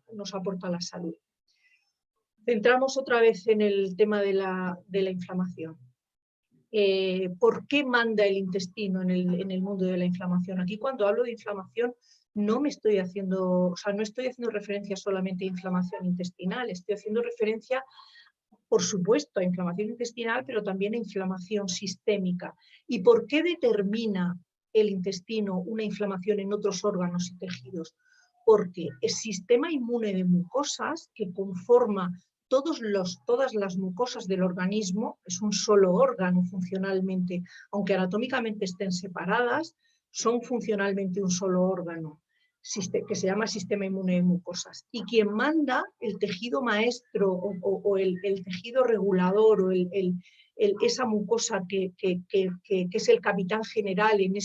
salud. Centramos otra vez en el tema de la inflamación. ¿Por qué manda el intestino en el mundo de la inflamación? Aquí cuando hablo de inflamación no estoy haciendo referencia solamente a inflamación intestinal, estoy haciendo referencia, por supuesto, a inflamación intestinal, pero también a inflamación sistémica. ¿Y por qué determina el intestino una inflamación en otros órganos y tejidos? Porque el sistema inmune de mucosas que conforma todas las mucosas del organismo, es un solo órgano funcionalmente, aunque anatómicamente estén separadas, son funcionalmente un solo órgano, que se llama sistema inmune de mucosas. Y quien manda el tejido maestro o el tejido regulador o esa mucosa que es el capitán general en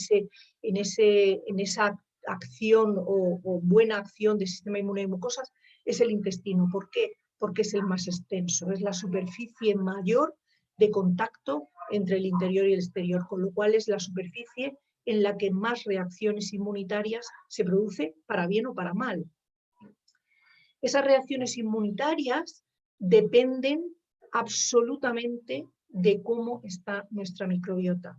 esa acción o buena acción del sistema inmune de mucosas, es el intestino. ¿Por qué? Porque es el más extenso, es la superficie mayor de contacto entre el interior y el exterior, con lo cual es la superficie en la que más reacciones inmunitarias se produce, para bien o para mal. Esas reacciones inmunitarias dependen absolutamente de cómo está nuestra microbiota.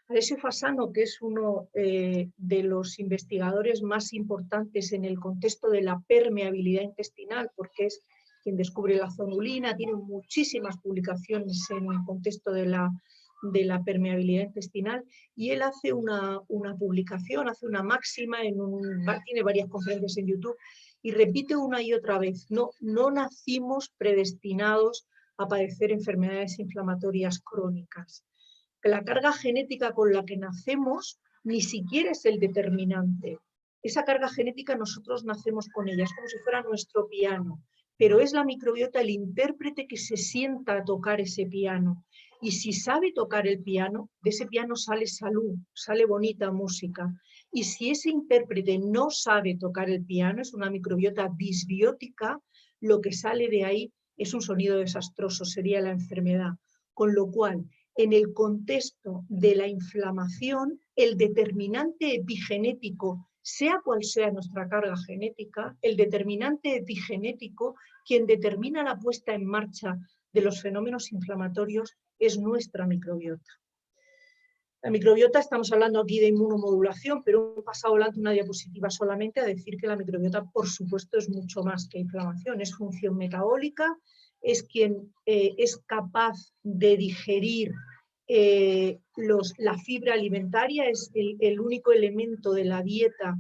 Alessio Fasano, que es uno de los investigadores más importantes en el contexto de la permeabilidad intestinal, porque es quien descubre la zonulina, tiene muchísimas publicaciones en el contexto de la permeabilidad intestinal, y él hace una publicación, hace una máxima, tiene varias conferencias en YouTube, y repite una y otra vez, no nacimos predestinados a padecer enfermedades inflamatorias crónicas. La carga genética con la que nacemos ni siquiera es el determinante. Esa carga genética nosotros nacemos con ella, es como si fuera nuestro piano, pero es la microbiota el intérprete que se sienta a tocar ese piano. Y si sabe tocar el piano, de ese piano sale salud, sale bonita música. Y si ese intérprete no sabe tocar el piano, es una microbiota disbiótica, lo que sale de ahí es un sonido desastroso, sería la enfermedad. Con lo cual, en el contexto de la inflamación, el determinante epigenético, sea cual sea nuestra carga genética, el determinante epigenético, quien determina la puesta en marcha de los fenómenos inflamatorios, es nuestra microbiota. La microbiota, estamos hablando aquí de inmunomodulación, pero he pasado delante una diapositiva solamente a decir que la microbiota, por supuesto, es mucho más que inflamación, es función metabólica, es quien es capaz de digerir la fibra alimentaria, es el único elemento de la dieta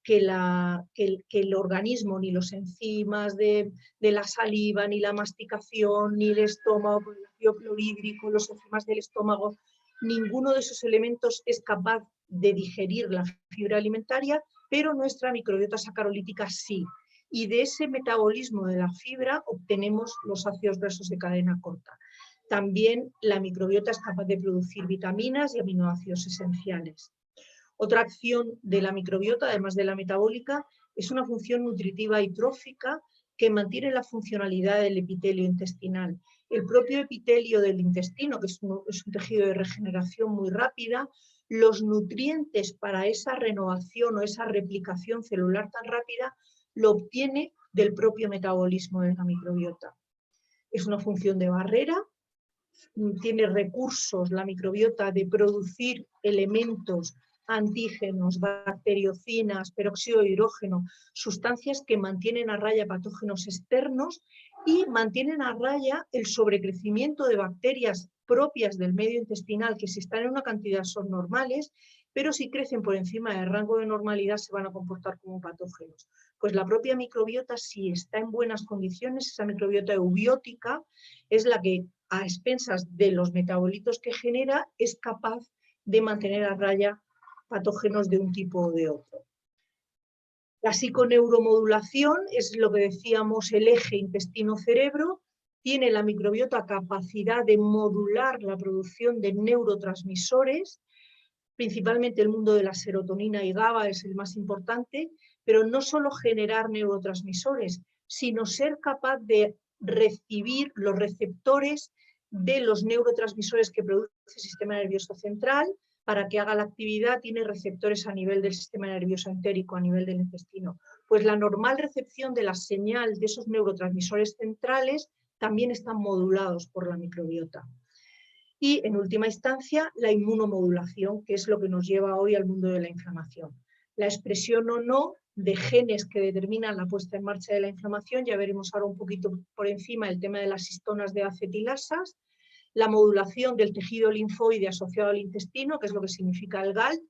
que el organismo, ni los enzimas de la saliva, ni la masticación, ni el estómago, el ácido clorhídrico, los enzimas del estómago, ninguno de esos elementos es capaz de digerir la fibra alimentaria, pero nuestra microbiota sacarolítica sí. Y de ese metabolismo de la fibra obtenemos los ácidos grasos de cadena corta. También la microbiota es capaz de producir vitaminas y aminoácidos esenciales. Otra acción de la microbiota, además de la metabólica, es una función nutritiva y trófica que mantiene la funcionalidad del epitelio intestinal. El propio epitelio del intestino, que es un tejido de regeneración muy rápida, los nutrientes para esa renovación o esa replicación celular tan rápida lo obtiene del propio metabolismo de la microbiota. Es una función de barrera, tiene recursos la microbiota de producir elementos, antígenos, bacteriocinas, peróxido de hidrógeno, sustancias que mantienen a raya patógenos externos y mantienen a raya el sobrecrecimiento de bacterias propias del medio intestinal, que si están en una cantidad son normales, pero si crecen por encima del rango de normalidad se van a comportar como patógenos. Pues la propia microbiota, si está en buenas condiciones, esa microbiota eubiótica es la que, a expensas de los metabolitos que genera, es capaz de mantener a raya patógenos de un tipo o de otro. La psiconeuromodulación es lo que decíamos, el eje intestino-cerebro. Tiene la microbiota capacidad de modular la producción de neurotransmisores, principalmente el mundo de la serotonina y GABA es el más importante, pero no solo generar neurotransmisores, sino ser capaz de recibir los receptores de los neurotransmisores que produce el sistema nervioso central. Para que haga la actividad tiene receptores a nivel del sistema nervioso entérico, a nivel del intestino. Pues la normal recepción de la señal de esos neurotransmisores centrales también están modulados por la microbiota. y, en última instancia, la inmunomodulación, que es lo que nos lleva hoy al mundo de la inflamación. La expresión o no de genes que determinan la puesta en marcha de la inflamación, ya veremos ahora un poquito por encima el tema de las histonas de acetilasas, la modulación del tejido linfoide asociado al intestino, que es lo que significa el GALT.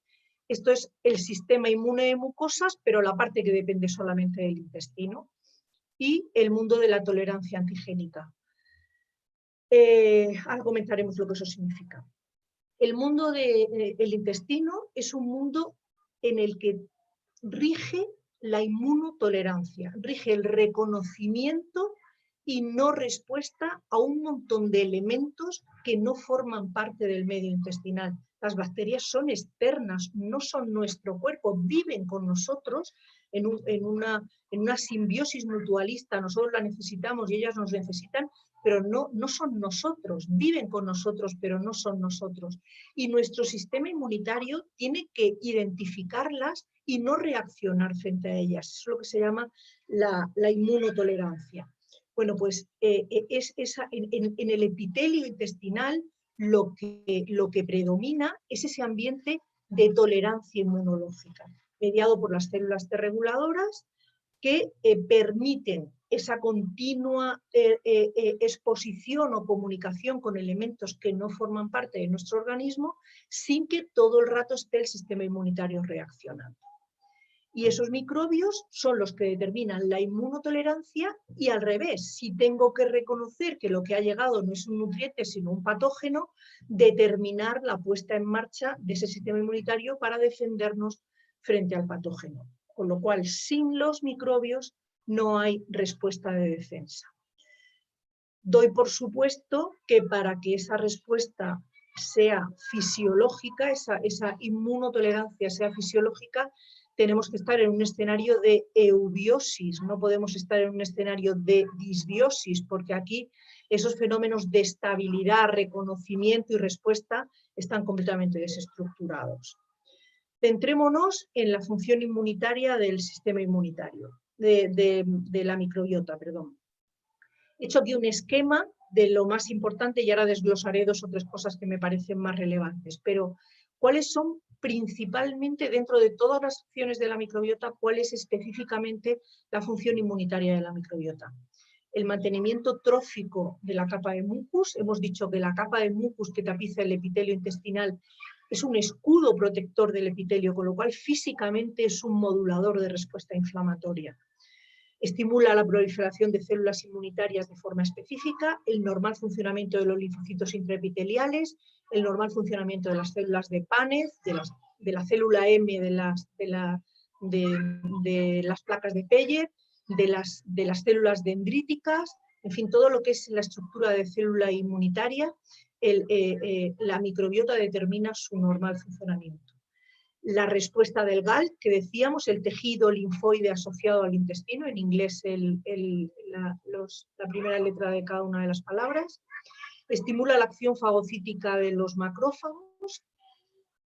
Esto es el sistema inmune de mucosas, pero la parte que depende solamente del intestino, y el mundo de la tolerancia antigénica. Ahora comentaremos lo que eso significa. El mundo del intestino es un mundo en el que rige la inmunotolerancia, rige el reconocimiento y no respuesta a un montón de elementos que no forman parte del medio intestinal. Las bacterias son externas, no son nuestro cuerpo, viven con nosotros en una simbiosis mutualista. Nosotros la necesitamos y ellas nos necesitan, pero no son nosotros, viven con nosotros, pero no son nosotros. Y nuestro sistema inmunitario tiene que identificarlas y no reaccionar frente a ellas. Eso es lo que se llama la inmunotolerancia. Bueno, pues en el epitelio intestinal lo que predomina es ese ambiente de tolerancia inmunológica, mediado por las células T reguladoras que permiten esa continua exposición o comunicación con elementos que no forman parte de nuestro organismo sin que todo el rato esté el sistema inmunitario reaccionando. Y esos microbios son los que determinan la inmunotolerancia y al revés, si tengo que reconocer que lo que ha llegado no es un nutriente sino un patógeno, determinar la puesta en marcha de ese sistema inmunitario para defendernos frente al patógeno. Con lo cual, sin los microbios no hay respuesta de defensa. Doy por supuesto que para que esa respuesta sea fisiológica, esa inmunotolerancia sea fisiológica, tenemos que estar en un escenario de eubiosis, no podemos estar en un escenario de disbiosis, porque aquí esos fenómenos de estabilidad, reconocimiento y respuesta están completamente desestructurados. Centrémonos en la función inmunitaria del sistema inmunitario, de la microbiota, perdón. He hecho aquí un esquema de lo más importante y ahora desglosaré 2 o 3 cosas que me parecen más relevantes, pero ¿cuáles son principalmente dentro de todas las funciones de la microbiota, cuál es específicamente la función inmunitaria de la microbiota? El mantenimiento trófico de la capa de mucus. Hemos dicho que la capa de mucus que tapiza el epitelio intestinal es un escudo protector del epitelio, con lo cual físicamente es un modulador de respuesta inflamatoria. Estimula la proliferación de células inmunitarias de forma específica, el normal funcionamiento de los linfocitos intraepiteliales, el normal funcionamiento de las células de Paneth, de la célula M de las placas de Peyer, de las células dendríticas, en fin, todo lo que es la estructura de célula inmunitaria, la microbiota determina su normal funcionamiento. La respuesta del GALT, que decíamos, el tejido linfoide asociado al intestino, en inglés la primera letra de cada una de las palabras, estimula la acción fagocítica de los macrófagos,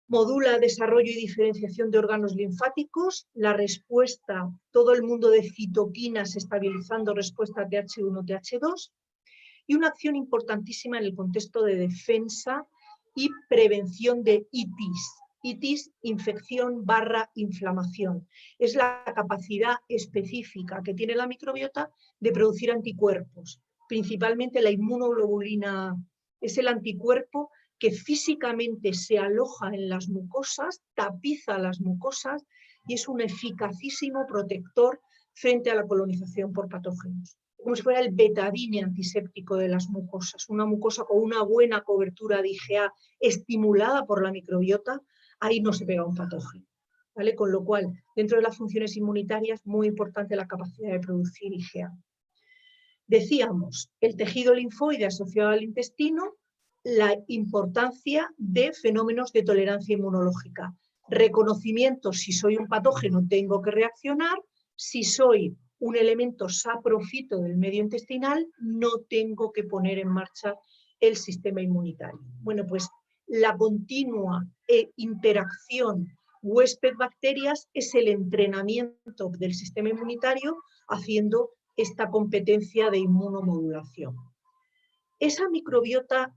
modula desarrollo y diferenciación de órganos linfáticos, la respuesta, todo el mundo de citoquinas estabilizando respuesta TH1, TH2, y una acción importantísima en el contexto de defensa y prevención de itis. Itis, infección / inflamación. Es la capacidad específica que tiene la microbiota de producir anticuerpos, principalmente la inmunoglobulina A. Es el anticuerpo que físicamente se aloja en las mucosas, tapiza las mucosas y es un eficacísimo protector frente a la colonización por patógenos. Como si fuera el betadine antiséptico de las mucosas. Una mucosa con una buena cobertura de IgA estimulada por la microbiota, ahí no se pega un patógeno, ¿vale? Con lo cual, dentro de las funciones inmunitarias, muy importante la capacidad de producir IgA. Decíamos, el tejido linfoide asociado al intestino, la importancia de fenómenos de tolerancia inmunológica. Reconocimiento, si soy un patógeno tengo que reaccionar, si soy un elemento saprofito del medio intestinal no tengo que poner en marcha el sistema inmunitario. Bueno, pues la continua interacción huésped-bacterias es el entrenamiento del sistema inmunitario haciendo esta competencia de inmunomodulación. Esa microbiota,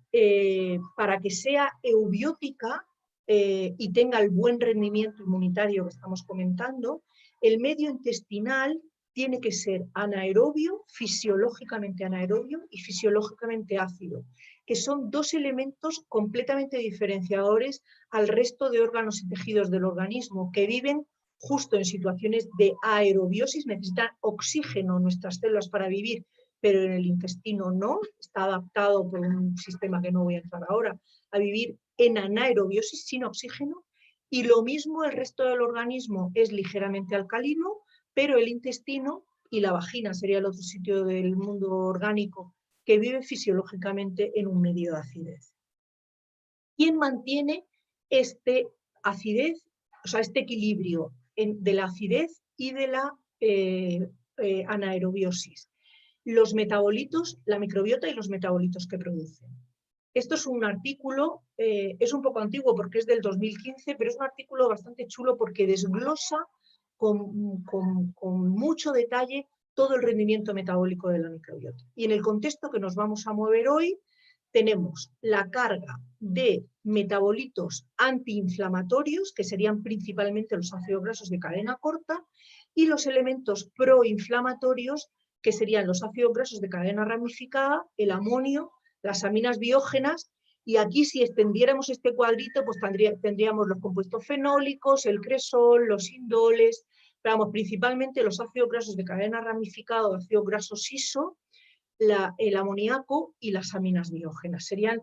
para que sea eubiótica y tenga el buen rendimiento inmunitario que estamos comentando, el medio intestinal tiene que ser anaerobio, fisiológicamente anaerobio y fisiológicamente ácido, que son dos elementos completamente diferenciadores al resto de órganos y tejidos del organismo, que viven justo en situaciones de aerobiosis, necesitan oxígeno nuestras células para vivir, pero en el intestino no, está adaptado por un sistema que no voy a entrar ahora, a vivir en anaerobiosis sin oxígeno, y lo mismo el resto del organismo es ligeramente alcalino, pero el intestino y la vagina sería el otro sitio del mundo orgánico que vive fisiológicamente en un medio de acidez. ¿Quién mantiene este acidez, o sea, este equilibrio de la acidez y de la anaerobiosis? Los metabolitos, la microbiota y los metabolitos que producen. Esto es un artículo, es un poco antiguo porque es del 2015, pero es un artículo bastante chulo porque desglosa con mucho detalle todo el rendimiento metabólico de la microbiota. Y en el contexto que nos vamos a mover hoy, tenemos la carga de metabolitos antiinflamatorios, que serían principalmente los ácidos grasos de cadena corta, y los elementos proinflamatorios, que serían los ácidos grasos de cadena ramificada, el amonio, las aminas biógenas, y aquí si extendiéramos este cuadrito, pues tendríamos los compuestos fenólicos, el cresol, los indoles, pero vamos, principalmente los ácidos grasos de cadena ramificada o ácidos grasos iso, el amoníaco y las aminas biógenas. Serían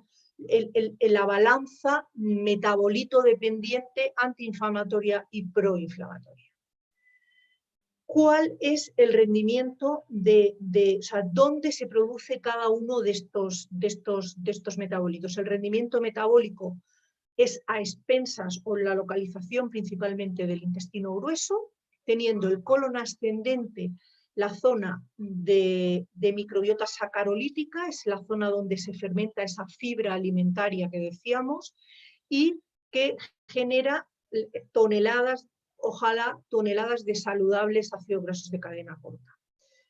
la balanza metabolito dependiente, antiinflamatoria y proinflamatoria. ¿Cuál es el rendimiento o sea, dónde se produce cada uno de estos metabolitos? El rendimiento metabólico es a expensas o la localización principalmente del intestino grueso, teniendo el colon ascendente la zona de microbiota sacarolítica, es la zona donde se fermenta esa fibra alimentaria que decíamos y que genera toneladas, ojalá toneladas de saludables ácidos grasos de cadena corta.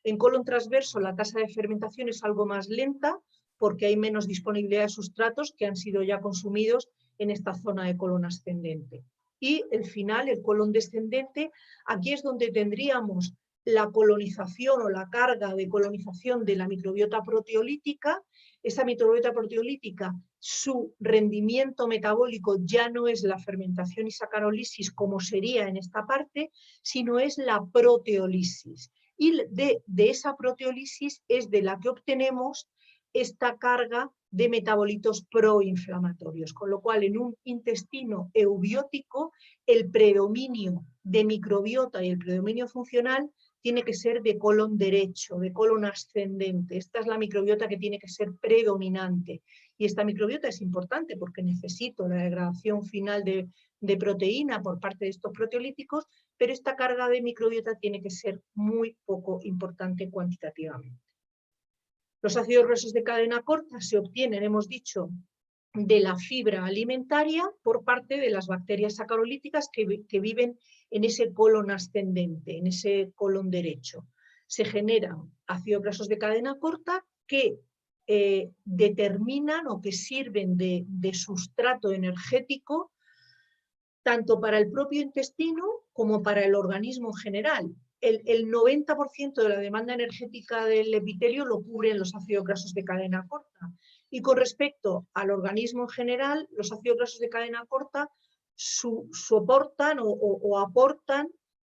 En colon transverso la tasa de fermentación es algo más lenta porque hay menos disponibilidad de sustratos que han sido ya consumidos en esta zona de colon ascendente. Y el final, el colon descendente, aquí es donde tendríamos la colonización o la carga de colonización de la microbiota proteolítica. Esa microbiota proteolítica, su rendimiento metabólico ya no es la fermentación y sacarolisis como sería en esta parte, sino es la proteolisis. Y de esa proteolisis es de la que obtenemos esta carga de metabolitos proinflamatorios, con lo cual en un intestino eubiótico el predominio de microbiota y el predominio funcional tiene que ser de colon derecho, de colon ascendente. Esta es la microbiota que tiene que ser predominante. Y esta microbiota es importante porque necesito la degradación final de proteína por parte de estos proteolíticos, pero esta carga de microbiota tiene que ser muy poco importante cuantitativamente. Los ácidos grasos de cadena corta se obtienen, hemos dicho, de la fibra alimentaria por parte de las bacterias sacarolíticas que viven en ese colon ascendente, en ese colon derecho. Se generan ácidos grasos de cadena corta que determinan o que sirven de sustrato energético tanto para el propio intestino como para el organismo en general. El 90% de la demanda energética del epitelio lo cubren los ácidos grasos de cadena corta. Y con respecto al organismo en general, los ácidos grasos de cadena corta soportan o aportan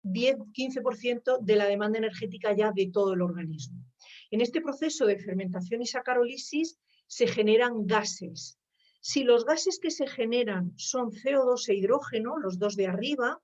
10-15% de la demanda energética ya de todo el organismo. En este proceso de fermentación y sacarolisis se generan gases. Si los gases que se generan son CO2 e hidrógeno, los dos de arriba,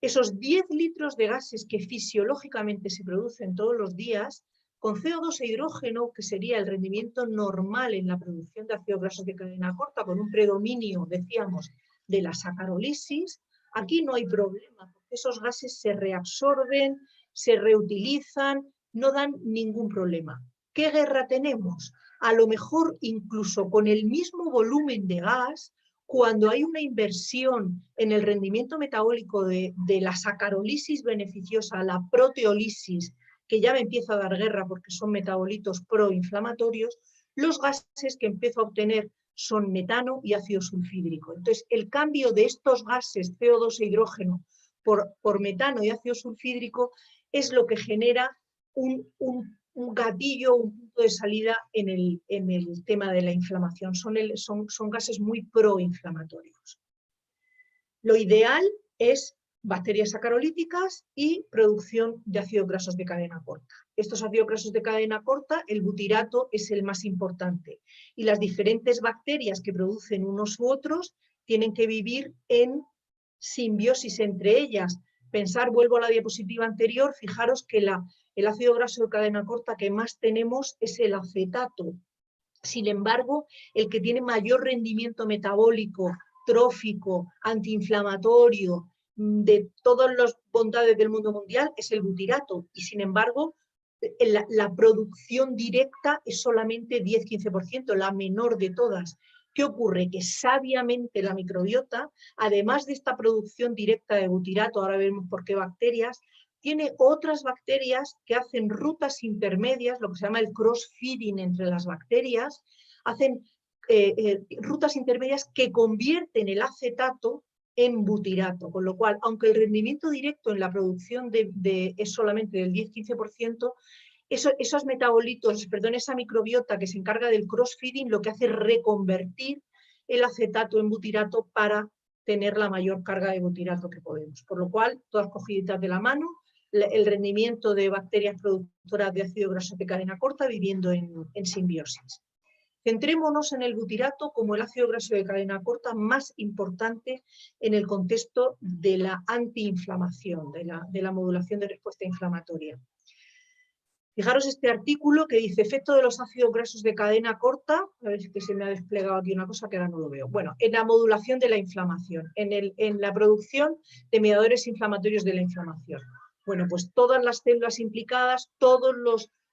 esos 10 litros de gases que fisiológicamente se producen todos los días, con CO2 e hidrógeno, que sería el rendimiento normal en la producción de ácidos grasos de cadena corta, con un predominio, decíamos, de la sacarolisis, aquí no hay problema, porque esos gases se reabsorben, se reutilizan, no dan ningún problema. ¿Qué guerra tenemos? A lo mejor incluso con el mismo volumen de gas, cuando hay una inversión en el rendimiento metabólico de la sacarolisis beneficiosa a la proteolisis, que ya me empieza a dar guerra porque son metabolitos proinflamatorios, Los gases que empiezo a obtener son metano y ácido sulfídrico. Entonces, el cambio de estos gases, CO2 e hidrógeno, por metano y ácido sulfídrico, es lo que genera un gatillo, un punto de salida en el tema de la inflamación. Son gases muy proinflamatorios. Lo ideal es bacterias sacarolíticas y producción de ácidos grasos de cadena corta. Estos ácidos grasos de cadena corta, el butirato es el más importante. Y las diferentes bacterias que producen unos u otros tienen que vivir en simbiosis entre ellas. Vuelvo a la diapositiva anterior, fijaros que el ácido graso de cadena corta que más tenemos es el acetato. Sin embargo, el que tiene mayor rendimiento metabólico, trófico, antiinflamatorio, de todas las bondades del mundo mundial es el butirato. Y sin embargo, la producción directa es solamente 10-15%, la menor de todas. ¿Qué ocurre? Que sabiamente la microbiota, además de esta producción directa de butirato, ahora vemos por qué bacterias, tiene otras bacterias que hacen rutas intermedias, lo que se llama el cross-feeding entre las bacterias, hacen rutas intermedias que convierten el acetato en butirato, con lo cual, aunque el rendimiento directo en la producción es solamente del 10-15%, esos metabolitos, perdón, esa microbiota que se encarga del cross-feeding lo que hace es reconvertir el acetato en butirato para tener la mayor carga de butirato que podemos. Por lo cual, todas cogiditas de la mano, el rendimiento de bacterias productoras de ácido graso de cadena corta viviendo en simbiosis. Centrémonos en el butirato como el ácido graso de cadena corta más importante en el contexto de la antiinflamación, de la modulación de respuesta inflamatoria. Fijaros este artículo que dice efecto de los ácidos grasos de cadena corta, a ver si se me ha desplegado aquí una cosa que ahora no lo veo. Bueno, en la modulación de la inflamación, en la producción de mediadores inflamatorios de la inflamación. Bueno, pues todas las células implicadas,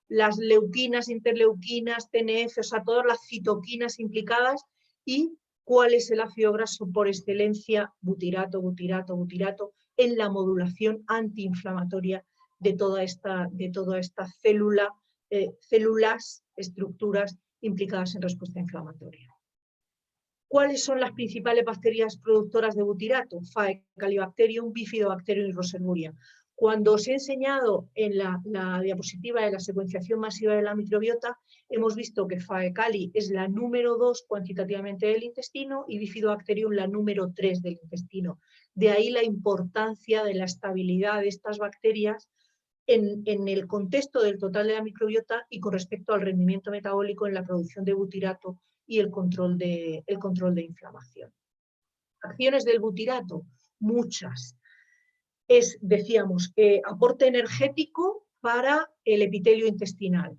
las leuquinas, interleuquinas, TNF, o sea, todas las citoquinas implicadas. ¿Y cuál es el ácido graso por excelencia? Butirato, butirato, butirato, en la modulación antiinflamatoria de toda esta células, estructuras implicadas en respuesta inflamatoria. ¿Cuáles son las principales bacterias productoras de butirato? Faecalibacterium, Bifidobacterium y Roseburia. Cuando os he enseñado en la diapositiva de la secuenciación masiva de la microbiota, hemos visto que Faecali es la número 2 cuantitativamente del intestino y Bifidobacterium la número 3 del intestino. De ahí la importancia de la estabilidad de estas bacterias en el contexto del total de la microbiota y con respecto al rendimiento metabólico en la producción de butirato y el control de inflamación. Acciones del butirato, muchas. Decíamos, aporte energético para el epitelio intestinal.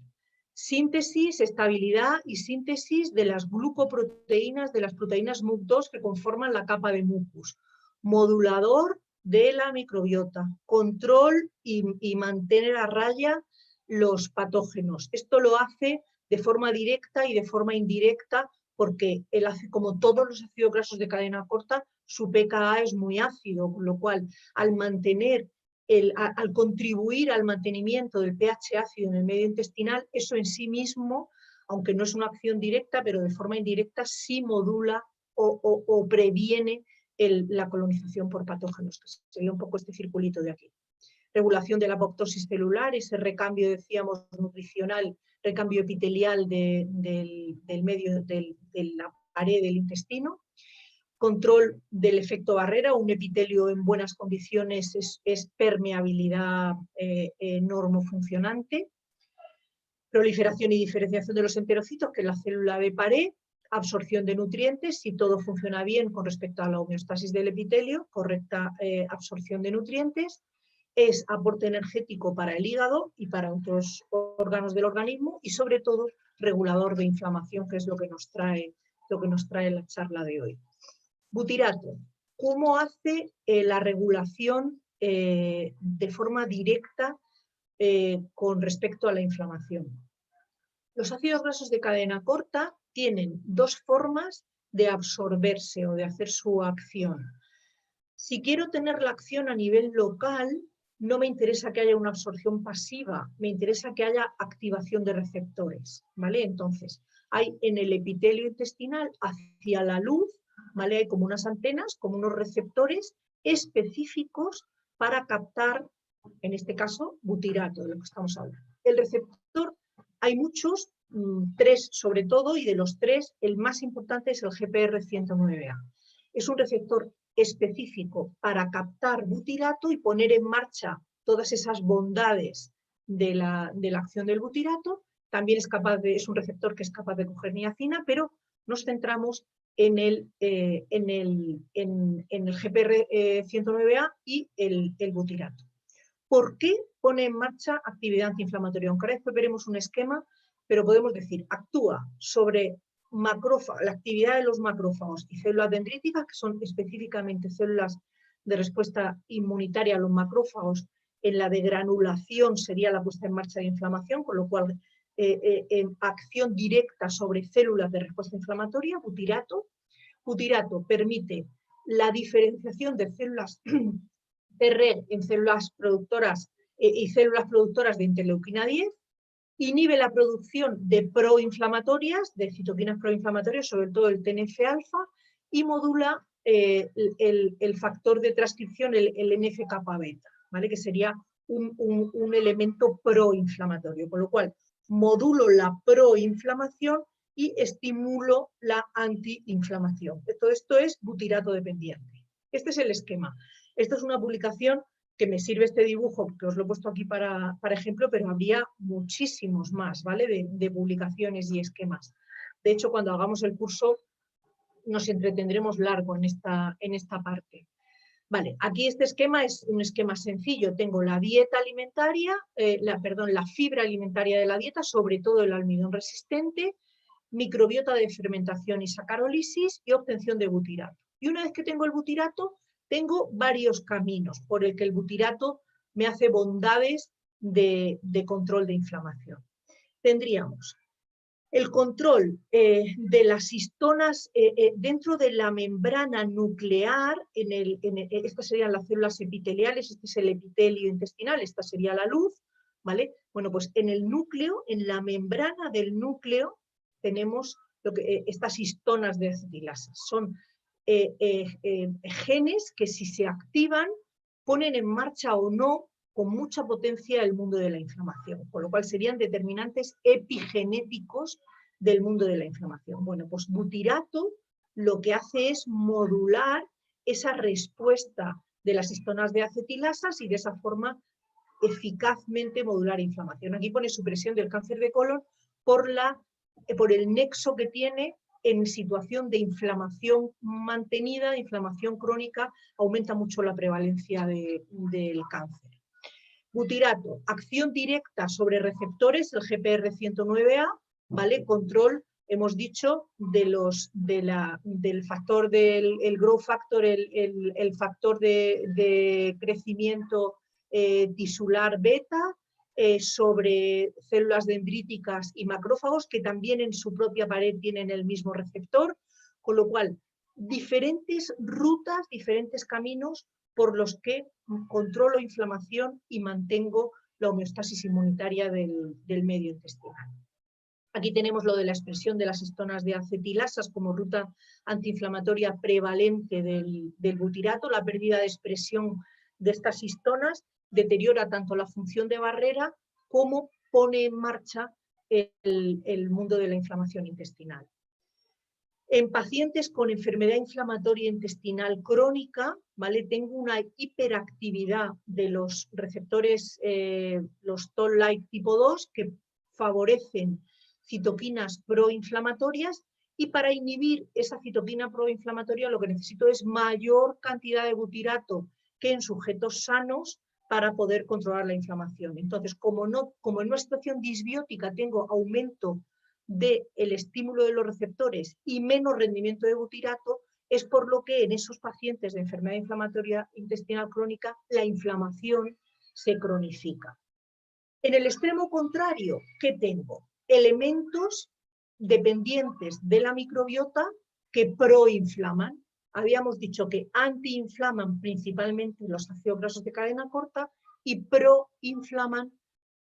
Síntesis, estabilidad y síntesis de las glucoproteínas, de las proteínas MUC2 que conforman la capa de mucus. Modulador de la microbiota, control y mantener a raya los patógenos. Esto lo hace de forma directa y de forma indirecta porque como todos los ácidos grasos de cadena corta, su pKa es muy ácido, con lo cual al contribuir al mantenimiento del pH ácido en el medio intestinal, eso en sí mismo, aunque no es una acción directa, pero de forma indirecta sí modula o previene la colonización por patógenos, que sería un poco este circulito de aquí. Regulación de la apoptosis celular, ese recambio, decíamos, nutricional, recambio epitelial del medio de la pared del intestino. Control del efecto barrera, un epitelio en buenas condiciones es permeabilidad normofuncionante. Proliferación y diferenciación de los enterocitos, que es la célula de pared. Absorción de nutrientes, si todo funciona bien con respecto a la homeostasis del epitelio, correcta absorción de nutrientes. Es aporte energético para el hígado y para otros órganos del organismo y sobre todo regulador de inflamación, que es lo que nos trae la charla de hoy. Butirato, ¿cómo hace la regulación de forma directa con respecto a la inflamación? Los ácidos grasos de cadena corta tienen dos formas de absorberse o de hacer su acción. Si quiero tener la acción a nivel local, no me interesa que haya una absorción pasiva, me interesa que haya activación de receptores, ¿vale? Entonces, hay en el epitelio intestinal hacia la luz, ¿vale? Hay como unas antenas, como unos receptores específicos para captar, en este caso, butirato, de lo que estamos hablando. El receptor, hay muchos, 3 sobre todo, y de los 3, el más importante es el GPR109A. Es un receptor específico para captar butirato y poner en marcha todas esas bondades de la acción del butirato. También es un receptor que es capaz de coger niacina, pero nos centramos en el GPR109A y el butirato. ¿Por qué pone en marcha actividad antiinflamatoria? Aunque ahora después veremos un esquema, pero podemos decir, actúa sobre la actividad de los macrófagos y células dendríticas, que son específicamente células de respuesta inmunitaria a los macrófagos. En la de granulación sería la puesta en marcha de inflamación, con lo cual acción directa sobre células de respuesta inflamatoria, butirato. Butirato permite la diferenciación de células Treg en células productoras y células productoras de interleuquina 10, inhibe la producción de proinflamatorias, de citoquinas proinflamatorias, sobre todo el TNF-alfa, y modula el factor de transcripción, el NF-kappa-beta, ¿vale? Que sería un elemento proinflamatorio, con lo cual modulo la proinflamación y estimulo la antiinflamación. Todo esto es butirato dependiente. Este es el esquema. Esta es una publicación que me sirve este dibujo, que os lo he puesto aquí para ejemplo, pero habría muchísimos más, ¿vale? De publicaciones y esquemas. De hecho, cuando hagamos el curso nos entretendremos largo en esta parte. Vale, aquí este esquema es un esquema sencillo. Tengo la dieta alimentaria, la fibra alimentaria de la dieta, sobre todo el almidón resistente, microbiota de fermentación y sacarólisis y obtención de butirato. Y una vez que tengo el butirato, tengo varios caminos por el que el butirato me hace bondades de control de inflamación. Tendríamos el control de las histonas dentro de la membrana nuclear, estas serían las células epiteliales, este es el epitelio intestinal, esta sería la luz, ¿vale? Bueno, pues en el núcleo, en la membrana del núcleo, tenemos estas histonas de acetilasas. Son genes que, si se activan, ponen en marcha o no con mucha potencia el mundo de la inflamación, con lo cual serían determinantes epigenéticos del mundo de la inflamación. Bueno, pues butirato lo que hace es modular esa respuesta de las histonas de acetilasas y de esa forma eficazmente modular inflamación. Aquí pone supresión del cáncer de colon por el nexo que tiene en situación de inflamación mantenida, de inflamación crónica, aumenta mucho la prevalencia del cáncer. Butirato, acción directa sobre receptores, el GPR109A, ¿vale? Control, hemos dicho, del factor el growth factor, el factor de crecimiento tisular beta, sobre células dendríticas y macrófagos, que también en su propia pared tienen el mismo receptor, con lo cual diferentes rutas, diferentes caminos por los que controlo inflamación y mantengo la homeostasis inmunitaria del medio intestinal. Aquí tenemos lo de la expresión de las histonas de acetilasas como ruta antiinflamatoria prevalente del butirato. La pérdida de expresión de estas histonas deteriora tanto la función de barrera como pone en marcha el mundo de la inflamación intestinal. En pacientes con enfermedad inflamatoria intestinal crónica, ¿vale? Tengo una hiperactividad de los receptores, los Toll-like tipo 2, que favorecen citoquinas proinflamatorias, y para inhibir esa citoquina proinflamatoria lo que necesito es mayor cantidad de butirato que en sujetos sanos para poder controlar la inflamación. Entonces, como en una situación disbiótica tengo aumento del estímulo de los receptores y menos rendimiento de butirato, es por lo que en esos pacientes de enfermedad inflamatoria intestinal crónica la inflamación se cronifica. En el extremo contrario, ¿qué tengo? Elementos dependientes de la microbiota que proinflaman. Habíamos dicho que antiinflaman principalmente los ácidos grasos de cadena corta y proinflaman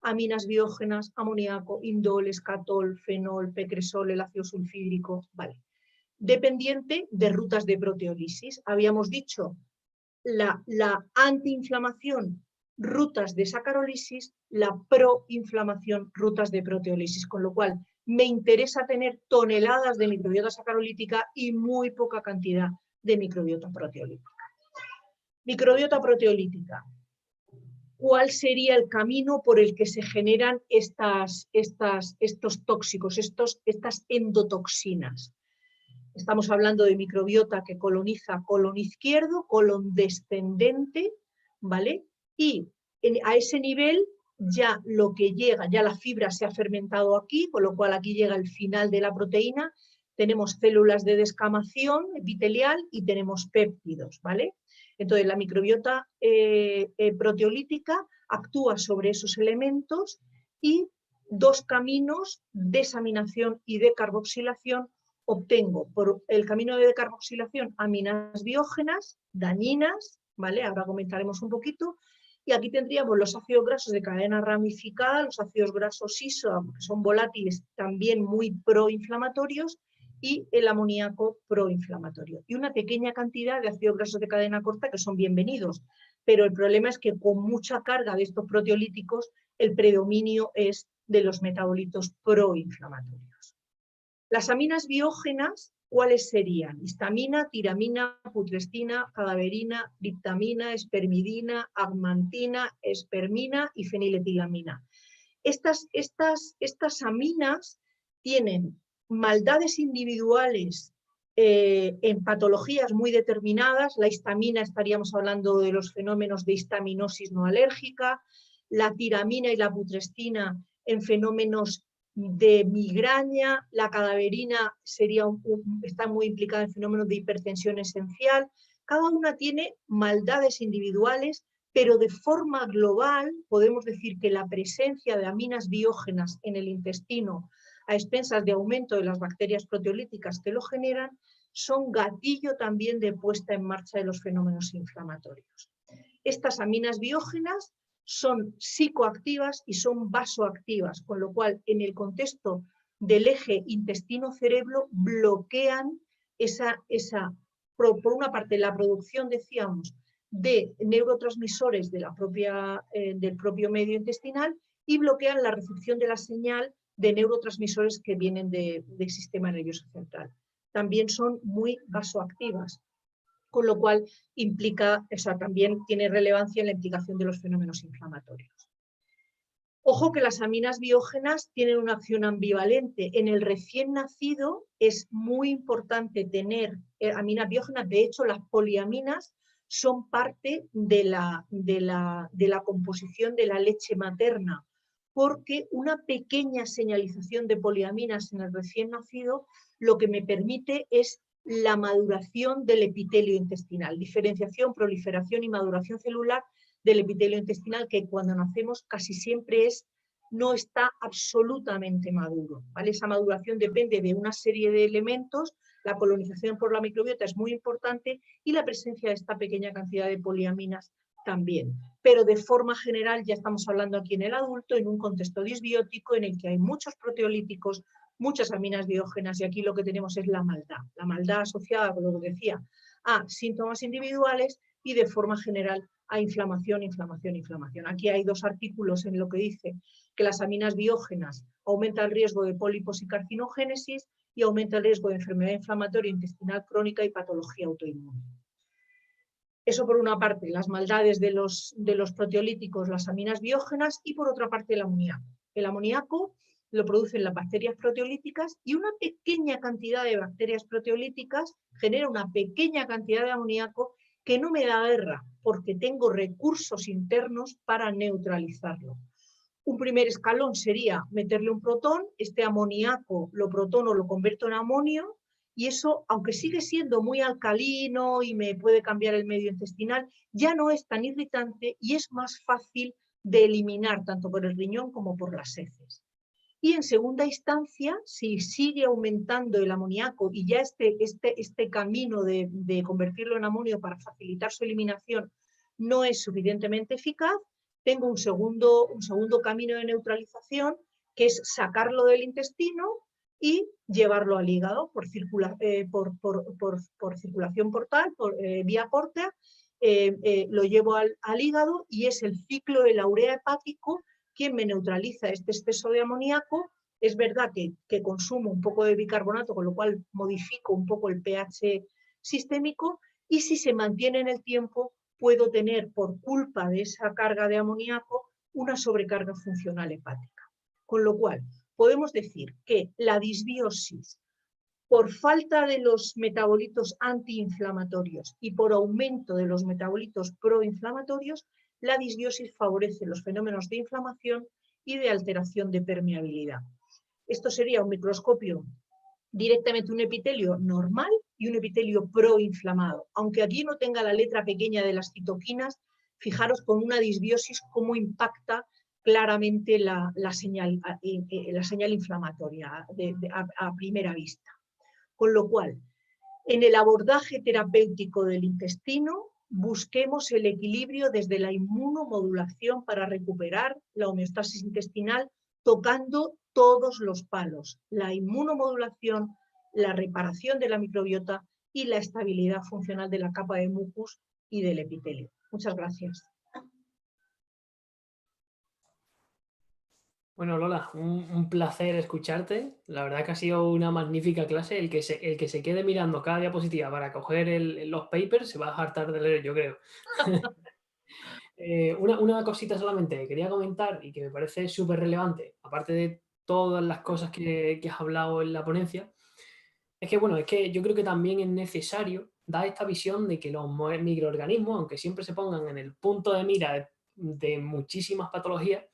aminas biógenas, amoníaco, indol, escatol, fenol, pecresol, el ácido sulfídrico, vale. Dependiente de rutas de proteólisis. Habíamos dicho la antiinflamación, rutas de sacarólisis, la proinflamación, rutas de proteólisis, con lo cual me interesa tener toneladas de microbiota sacarolítica y muy poca cantidad de microbiota proteolítica. Microbiota proteolítica. ¿Cuál sería el camino por el que se generan estos tóxicos, estas endotoxinas? Estamos hablando de microbiota que coloniza colon izquierdo, colon descendente, ¿vale? Y a ese nivel ya lo que llega, ya la fibra se ha fermentado aquí, con lo cual aquí llega el final de la proteína, tenemos células de descamación epitelial y tenemos péptidos, ¿vale? Entonces la microbiota proteolítica actúa sobre esos elementos y dos caminos, desaminación y decarboxilación, obtengo por el camino de decarboxilación aminas biógenas, dañinas, ¿vale? Ahora comentaremos un poquito. Y aquí tendríamos los ácidos grasos de cadena ramificada, los ácidos grasos ISO, que son volátiles, también muy proinflamatorios, y el amoníaco proinflamatorio. Y una pequeña cantidad de ácidos grasos de cadena corta que son bienvenidos. Pero el problema es que con mucha carga de estos proteolíticos, el predominio es de los metabolitos proinflamatorios. Las aminas biógenas, ¿cuáles serían? Histamina, tiramina, putrestina, cadaverina, triptamina, espermidina, agmantina, espermina y feniletilamina. Estas aminas tienen maldades individuales en patologías muy determinadas. La histamina, estaríamos hablando de los fenómenos de histaminosis no alérgica, la tiramina y la putrestina en fenómenos de migraña, la cadaverina está muy implicada en fenómenos de hipertensión esencial. Cada una tiene maldades individuales, pero de forma global podemos decir que la presencia de aminas biógenas en el intestino a expensas de aumento de las bacterias proteolíticas que lo generan, son gatillo también de puesta en marcha de los fenómenos inflamatorios. Estas aminas biógenas son psicoactivas y son vasoactivas, con lo cual en el contexto del eje intestino-cerebro bloquean por una parte la producción, decíamos, de neurotransmisores de del propio medio intestinal y bloquean la recepción de la señal de neurotransmisores que vienen del sistema nervioso central. También son muy vasoactivas, con lo cual también tiene relevancia en la implicación de los fenómenos inflamatorios. Ojo que las aminas biógenas tienen una acción ambivalente. En el recién nacido es muy importante tener aminas biógenas. De hecho, las poliaminas son parte de la composición de la leche materna, porque una pequeña señalización de poliaminas en el recién nacido lo que me permite es la maduración del epitelio intestinal, diferenciación, proliferación y maduración celular del epitelio intestinal, que cuando nacemos casi siempre no está absolutamente maduro, ¿vale? Esa maduración depende de una serie de elementos, la colonización por la microbiota es muy importante y la presencia de esta pequeña cantidad de poliaminas también. Pero de forma general ya estamos hablando aquí en el adulto, en un contexto disbiótico en el que hay muchos proteolíticos, muchas aminas biógenas, y aquí lo que tenemos es la maldad asociada, como lo que decía, a síntomas individuales y de forma general a inflamación, inflamación, inflamación. Aquí hay dos artículos en lo que dice que las aminas biógenas aumentan el riesgo de pólipos y carcinogénesis y aumenta el riesgo de enfermedad inflamatoria intestinal crónica y patología autoinmune. Eso por una parte, las maldades de los proteolíticos, las aminas biógenas, y por otra parte el amoníaco. El amoníaco lo producen las bacterias proteolíticas y una pequeña cantidad de bacterias proteolíticas genera una pequeña cantidad de amoníaco que no me da guerra porque tengo recursos internos para neutralizarlo. Un primer escalón sería meterle un protón, este amoníaco lo protono, lo convierto en amonio, y eso, aunque sigue siendo muy alcalino y me puede cambiar el medio intestinal, ya no es tan irritante y es más fácil de eliminar tanto por el riñón como por las heces. Y en segunda instancia, si sigue aumentando el amoníaco y ya este camino de convertirlo en amonio para facilitar su eliminación no es suficientemente eficaz, tengo un segundo camino de neutralización, que es sacarlo del intestino y llevarlo al hígado por circulación portal, vía pórtea, lo llevo al hígado y es el ciclo de la urea hepático quien me neutraliza este exceso de amoníaco. Es verdad que consumo un poco de bicarbonato, con lo cual modifico un poco el pH sistémico, y si se mantiene en el tiempo puedo tener, por culpa de esa carga de amoníaco, una sobrecarga funcional hepática. Con lo cual, podemos decir que la disbiosis, por falta de los metabolitos antiinflamatorios y por aumento de los metabolitos proinflamatorios, la disbiosis favorece los fenómenos de inflamación y de alteración de permeabilidad. Esto sería un microscopio, directamente un epitelio normal y un epitelio proinflamado. Aunque aquí no tenga la letra pequeña de las citoquinas, fijaros con una disbiosis cómo impacta claramente la señal inflamatoria a primera vista. Con lo cual, en el abordaje terapéutico del intestino, busquemos el equilibrio desde la inmunomodulación para recuperar la homeostasis intestinal, tocando todos los palos: la inmunomodulación, la reparación de la microbiota y la estabilidad funcional de la capa de mucus y del epitelio. Muchas gracias. Bueno, Lola, un placer escucharte. La verdad que ha sido una magnífica clase. El que se quede mirando cada diapositiva para coger los papers se va a hartar de leer, yo creo. Una cosita solamente que quería comentar y que me parece súper relevante, aparte de todas las cosas que has hablado en la ponencia, es que yo creo que también es necesario dar esta visión de que los microorganismos, aunque siempre se pongan en el punto de mira de muchísimas patologías,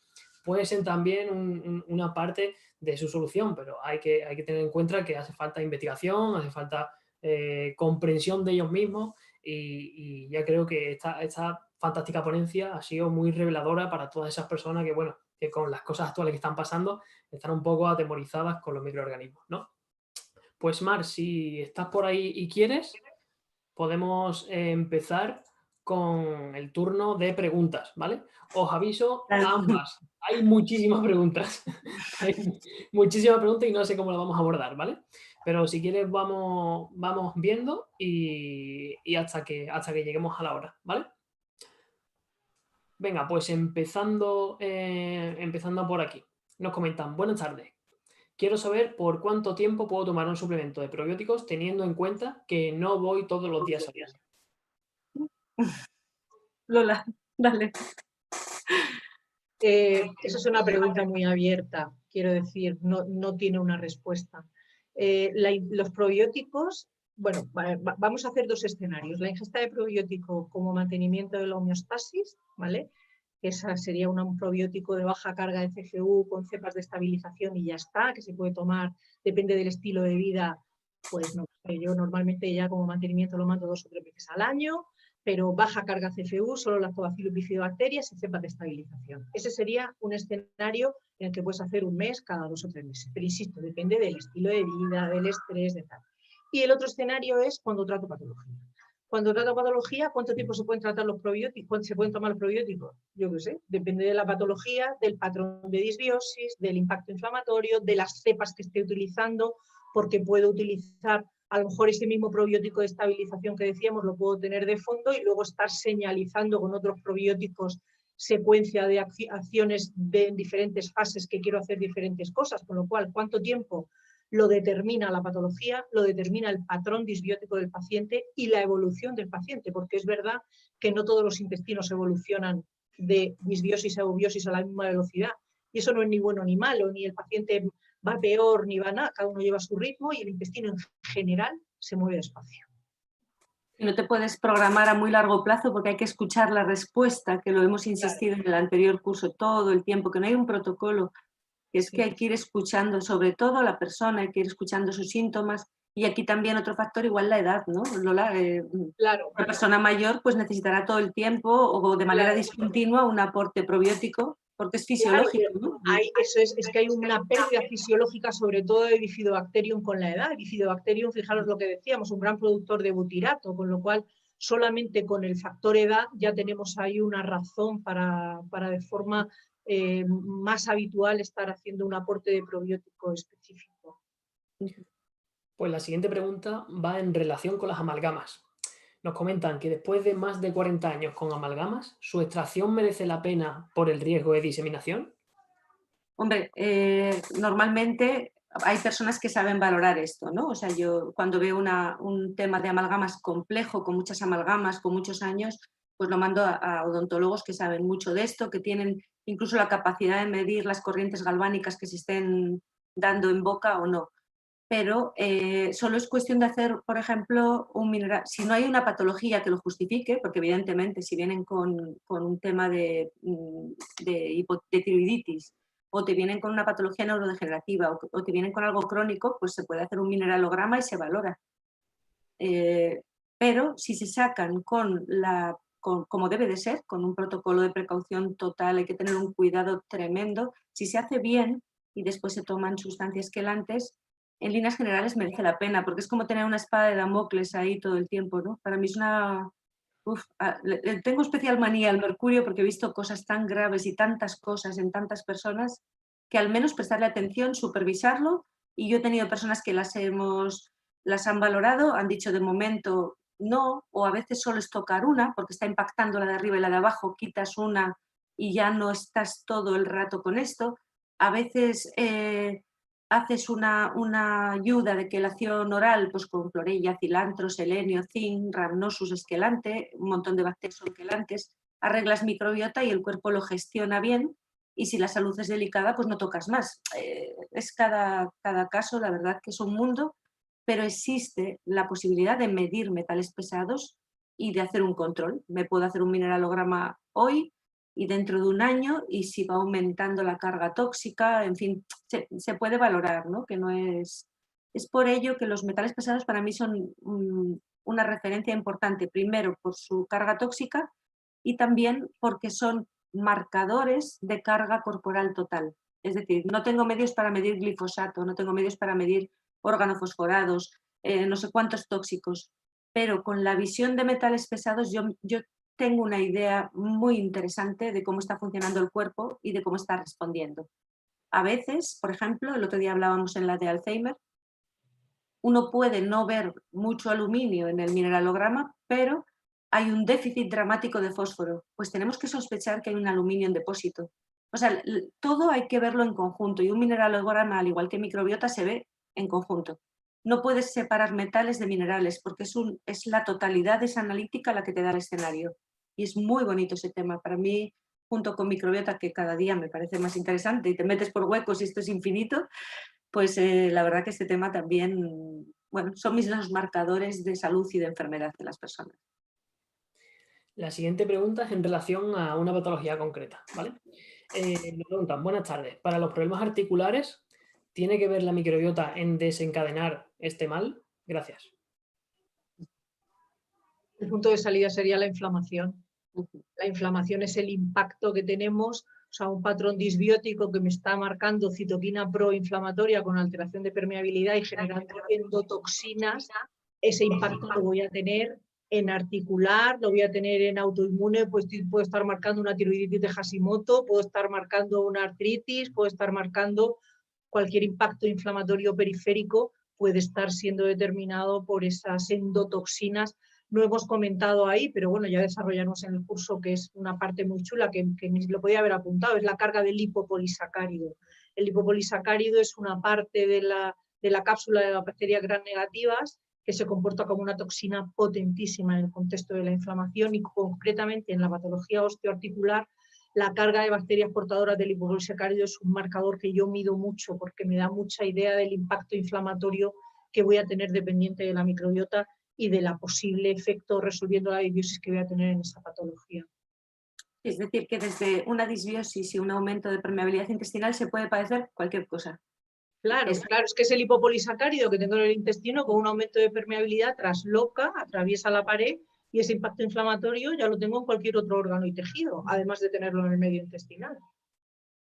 puede ser también una parte de su solución, pero hay que tener en cuenta que hace falta investigación, hace falta comprensión de ellos mismos, y ya creo que esta fantástica ponencia ha sido muy reveladora para todas esas personas que con las cosas actuales que están pasando están un poco atemorizadas con los microorganismos, ¿no? Pues Mar, si estás por ahí y quieres, podemos empezar con el turno de preguntas, ¿vale? Os aviso, ambas. Hay muchísimas preguntas. Hay muchísimas preguntas y no sé cómo las vamos a abordar, ¿vale? Pero si quieres vamos viendo y hasta que lleguemos a la hora, ¿vale? Venga, pues empezando por aquí. Nos comentan: buenas tardes. Quiero saber por cuánto tiempo puedo tomar un suplemento de probióticos teniendo en cuenta que no voy todos los días a diario. Lola, dale. Esa es una pregunta muy abierta, quiero decir, no tiene una respuesta. Los probióticos, bueno, vamos a hacer dos escenarios: la ingesta de probiótico como mantenimiento de la homeostasis, ¿vale? Esa sería un probiótico de baja carga de CGU con cepas de estabilización y ya está, que se puede tomar, depende del estilo de vida, pues no sé, yo normalmente ya como mantenimiento lo mando 2 o 3 veces al año, pero baja carga CFU, solo lactobacillus bifidobacterias y cepas de estabilización. Ese sería un escenario en el que puedes hacer un mes cada 2 o 3 meses, pero insisto, depende del estilo de vida, del estrés, de tal. Y el otro escenario es cuando trato patología. Cuando trato patología, ¿cuánto tiempo se pueden tratar los probióticos? ¿Cuánto se pueden tomar los probióticos? Yo qué sé, depende de la patología, del patrón de disbiosis, del impacto inflamatorio, de las cepas que esté utilizando, porque puedo utilizar a lo mejor ese mismo probiótico de estabilización que decíamos, lo puedo tener de fondo y luego estar señalizando con otros probióticos secuencia de acciones en diferentes fases que quiero hacer diferentes cosas, con lo cual, ¿cuánto tiempo? Lo determina la patología, lo determina el patrón disbiótico del paciente y la evolución del paciente, porque es verdad que no todos los intestinos evolucionan de disbiosis a eubiosis a la misma velocidad, y eso no es ni bueno ni malo, ni el paciente va peor ni va nada, cada uno lleva su ritmo y el intestino en general se mueve despacio. No te puedes programar a muy largo plazo porque hay que escuchar la respuesta, que lo hemos insistido en el anterior curso todo el tiempo, que no hay un protocolo, que es que hay que ir escuchando sobre todo a la persona, hay que ir escuchando sus síntomas, y aquí también otro factor, igual la edad, ¿no, Lola? Claro. Una persona mayor pues necesitará todo el tiempo o de manera discontinua un aporte probiótico, porque es fisiológico, ¿no? Eso es que hay una pérdida fisiológica, sobre todo de Bifidobacterium con la edad. Bifidobacterium, fijaros lo que decíamos, un gran productor de butirato, con lo cual solamente con el factor edad ya tenemos ahí una razón para de forma más habitual estar haciendo un aporte de probiótico específico. Pues la siguiente pregunta va en relación con las amalgamas. Nos comentan que después de más de 40 años con amalgamas, ¿su extracción merece la pena por el riesgo de diseminación? Hombre, normalmente hay personas que saben valorar esto, ¿no? O sea, yo cuando veo un tema de amalgamas complejo, con muchas amalgamas, con muchos años, pues lo mando a odontólogos que saben mucho de esto, que tienen incluso la capacidad de medir las corrientes galvánicas que se estén dando en boca o no. Pero solo es cuestión de hacer, por ejemplo, un mineral. Si no hay una patología que lo justifique, porque evidentemente si vienen con un tema de tiroiditis, o te vienen con una patología neurodegenerativa, o te vienen con algo crónico, pues se puede hacer un mineralograma y se valora. Pero si se sacan como debe de ser, con un protocolo de precaución total, hay que tener un cuidado tremendo. Si se hace bien y después se toman sustancias quelantes, en líneas generales merece la pena, porque es como tener una espada de Damocles ahí todo el tiempo, ¿no? Para mí es una... tengo especial manía al mercurio porque he visto cosas tan graves y tantas cosas en tantas personas que al menos prestarle atención, supervisarlo, y yo he tenido personas que las han valorado, han dicho de momento no, o a veces solo es tocar una porque está impactando la de arriba y la de abajo, quitas una y ya no estás todo el rato con esto. A veces haces una ayuda de quelación oral pues con clorella, cilantro, selenio, zinc, rhamnosus esquelante, un montón de bacterias quelantes, arreglas microbiota y el cuerpo lo gestiona bien, y si la salud es delicada pues no tocas más. Es cada caso, la verdad que es un mundo, pero existe la posibilidad de medir metales pesados y de hacer un control. Me puedo hacer un mineralograma hoy y dentro de un año, y si va aumentando la carga tóxica, en fin, se puede valorar, ¿no? Que no es... Es por ello que los metales pesados para mí son una referencia importante, primero por su carga tóxica y también porque son marcadores de carga corporal total. Es decir, no tengo medios para medir glifosato, no tengo medios para medir organofosforados, no sé cuántos tóxicos, pero con la visión de metales pesados yo tengo una idea muy interesante de cómo está funcionando el cuerpo y de cómo está respondiendo. A veces, por ejemplo, el otro día hablábamos en la de Alzheimer, uno puede no ver mucho aluminio en el mineralograma, pero hay un déficit dramático de fósforo. Pues tenemos que sospechar que hay un aluminio en depósito. O sea, todo hay que verlo en conjunto, y un mineralograma, al igual que microbiota, se ve en conjunto. No puedes separar metales de minerales porque es la totalidad de esa analítica la que te da el escenario. Y es muy bonito ese tema. Para mí, junto con microbiota, que cada día me parece más interesante y te metes por huecos y esto es infinito, pues la verdad que este tema también, bueno, son los marcadores de salud y de enfermedad de las personas. La siguiente pregunta es en relación a una patología concreta, ¿vale? Me preguntan, buenas tardes, para los problemas articulares, ¿tiene que ver la microbiota en desencadenar este mal? Gracias. El punto de salida sería la inflamación. La inflamación es el impacto que tenemos, o sea, un patrón disbiótico que me está marcando citoquina proinflamatoria con alteración de permeabilidad y generando endotoxinas. Ese impacto lo voy a tener en articular, lo voy a tener en autoinmune, pues puedo estar marcando una tiroiditis de Hashimoto, puedo estar marcando una artritis, puedo estar marcando cualquier impacto inflamatorio periférico, puede estar siendo determinado por esas endotoxinas. No hemos comentado ahí, pero bueno, ya desarrollamos en el curso, que es una parte muy chula que ni lo podía haber apuntado, es la carga del lipopolisacárido. El lipopolisacárido es una parte de la cápsula de las bacterias gram negativas que se comporta como una toxina potentísima en el contexto de la inflamación, y concretamente en la patología osteoarticular la carga de bacterias portadoras del lipopolisacárido es un marcador que yo mido mucho porque me da mucha idea del impacto inflamatorio que voy a tener dependiente de la microbiota y de la posible efecto resolviendo la disbiosis que voy a tener en esa patología. Es decir, que desde una disbiosis y un aumento de permeabilidad intestinal se puede padecer cualquier cosa. Claro, es que es el lipopolisacárido que tengo en el intestino con un aumento de permeabilidad trasloca, atraviesa la pared, y ese impacto inflamatorio ya lo tengo en cualquier otro órgano y tejido, además de tenerlo en el medio intestinal.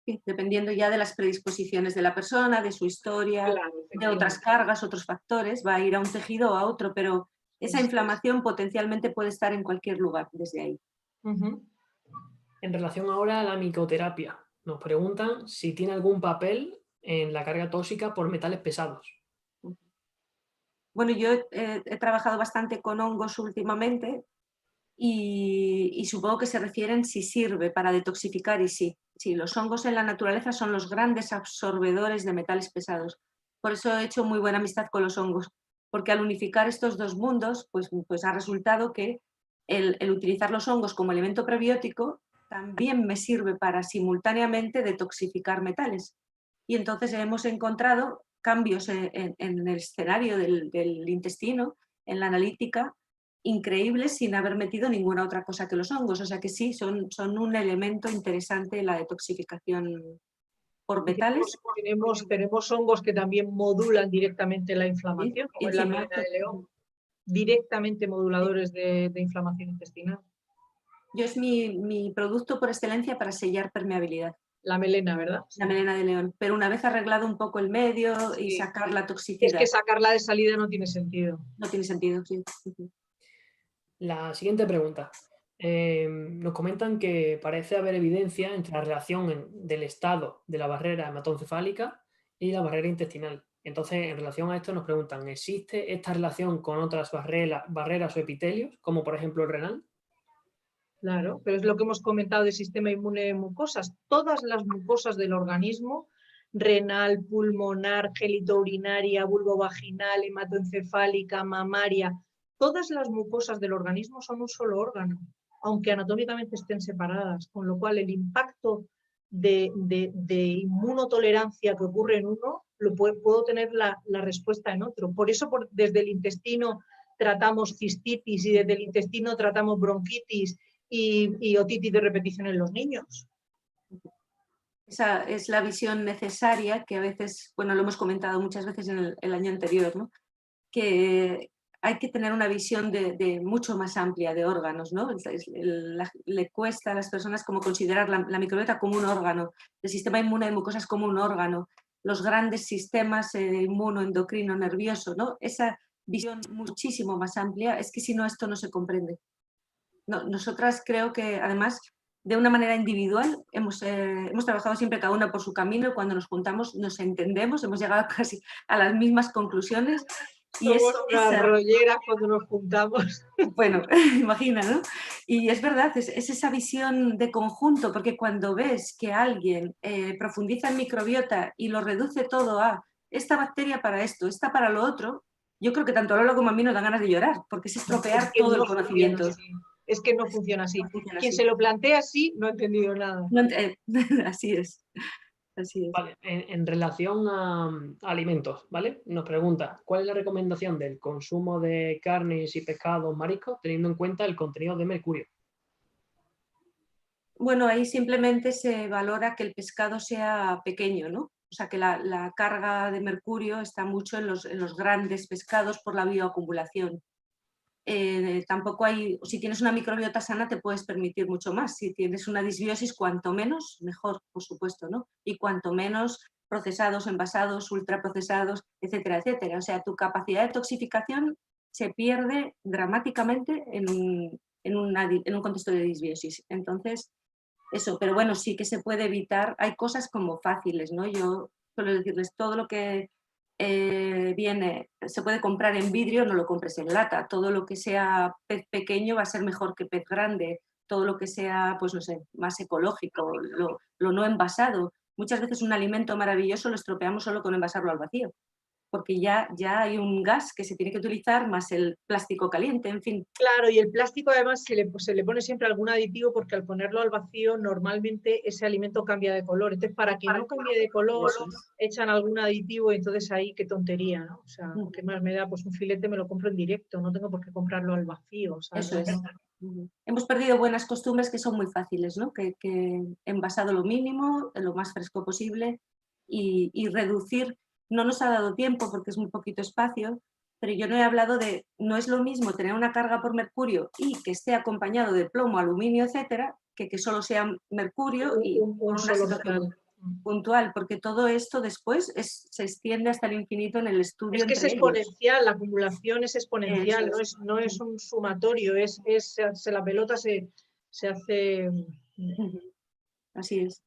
Sí, dependiendo ya de las predisposiciones de la persona, de su historia, Claro, de otras cargas, otros factores, va a ir a un tejido o a otro, pero esa inflamación potencialmente puede estar en cualquier lugar desde ahí. En relación ahora a la micoterapia, nos preguntan si tiene algún papel en la carga tóxica por metales pesados. Bueno, yo he trabajado bastante con hongos últimamente y supongo que se refieren si sirve para detoxificar y sí. Sí, los hongos en la naturaleza son los grandes absorbedores de metales pesados. Por eso he hecho muy buena amistad con los hongos, porque al unificar estos dos mundos, pues ha resultado que el utilizar los hongos como elemento prebiótico también me sirve para simultáneamente detoxificar metales. Y entonces hemos encontrado cambios en el escenario del intestino, en la analítica, increíbles sin haber metido ninguna otra cosa que los hongos. O sea que sí, son un elemento interesante en la detoxificación por metales. Tenemos hongos que también modulan directamente la inflamación, como es la melena de león, directamente moduladores de inflamación intestinal. Yo es mi producto por excelencia para sellar permeabilidad. La melena, ¿verdad? La melena de león. Pero una vez arreglado un poco el medio y sacar la toxicidad. Es que sacarla de salida no tiene sentido. No tiene sentido, sí. La siguiente pregunta. Nos comentan que parece haber evidencia entre la relación del estado de la barrera hematoencefálica y la barrera intestinal. Entonces, en relación a esto nos preguntan, ¿existe esta relación con otras barreras o epitelios, como por ejemplo el renal? Claro, pero es lo que hemos comentado del sistema inmune de mucosas. Todas las mucosas del organismo, renal, pulmonar, gelitourinaria, vulvovaginal, hematoencefálica, mamaria, todas las mucosas del organismo son un solo órgano, aunque anatómicamente estén separadas, con lo cual el impacto de inmunotolerancia que ocurre en uno, puedo tener la respuesta en otro. Por eso desde el intestino tratamos cistitis y desde el intestino tratamos bronquitis y otitis de repetición en los niños. Esa es la visión necesaria que a veces, bueno, lo hemos comentado muchas veces en el año anterior, ¿no? Que hay que tener una visión de mucho más amplia de órganos, ¿no? Le cuesta a las personas como considerar la microbiota como un órgano, el sistema inmune de mucosas como un órgano, los grandes sistemas inmuno, endocrino, nervioso, ¿no? Esa visión muchísimo más amplia, es que si no esto no se comprende. No, nosotras creo que además de una manera individual hemos trabajado siempre cada una por su camino y cuando nos juntamos nos entendemos, hemos llegado casi a las mismas conclusiones. Y somos unas rolleras cuando nos juntamos. Bueno, imagina, ¿no? Y es verdad, es esa visión de conjunto, porque cuando ves que alguien profundiza en microbiota y lo reduce todo a esta bacteria para esto, esta para lo otro, yo creo que tanto a Lola como a mí nos dan ganas de llorar, porque es estropear todo el conocimiento. Es que no funciona así. No funciona Quien así. se lo plantea así no ha entendido nada. Así es. Así es. Vale, en relación a alimentos, ¿vale? Nos pregunta, ¿cuál es la recomendación del consumo de carnes y pescados, mariscos, teniendo en cuenta el contenido de mercurio? Bueno, ahí simplemente se valora que el pescado sea pequeño, ¿no? O sea, que la carga de mercurio está mucho en los grandes pescados por la bioacumulación. Tampoco hay, si tienes una microbiota sana te puedes permitir mucho más. Si tienes una disbiosis, cuanto menos, mejor, por supuesto, ¿no? Y cuanto menos procesados, envasados, ultraprocesados, etcétera, etcétera. O sea, tu capacidad de toxificación se pierde dramáticamente en un contexto de disbiosis. Entonces, eso, pero bueno, sí que se puede evitar. Hay cosas como fáciles, ¿no? Yo suelo decirles, todo lo que se puede comprar en vidrio, no lo compres en lata. Todo lo que sea pez pequeño va a ser mejor que pez grande. Todo lo que sea, pues no sé, más ecológico, lo no envasado. Muchas veces un alimento maravilloso lo estropeamos solo con envasarlo al vacío, porque ya hay un gas que se tiene que utilizar más el plástico caliente, en fin. Claro, y el plástico además se le pone siempre algún aditivo porque al ponerlo al vacío normalmente ese alimento cambia de color. Entonces, para que no cambie de color, echan algún aditivo y entonces ahí qué tontería, ¿no? O sea, ¿qué más me da? Pues un filete me lo compro en directo, no tengo por qué comprarlo al vacío. ¿Sabes? Eso es. Hemos perdido buenas costumbres que son muy fáciles, ¿no? Que envasado lo mínimo, lo más fresco posible y reducir. No nos ha dado tiempo porque es muy poquito espacio, pero yo no he hablado de, no es lo mismo tener una carga por mercurio y que esté acompañado de plomo, aluminio, etcétera, que solo sea mercurio y un solo metal. puntual, porque todo esto después se extiende hasta el infinito en el estudio. Es que es entre exponencial, ellos. la acumulación es exponencial, no es un sumatorio, la pelota se hace... Así es.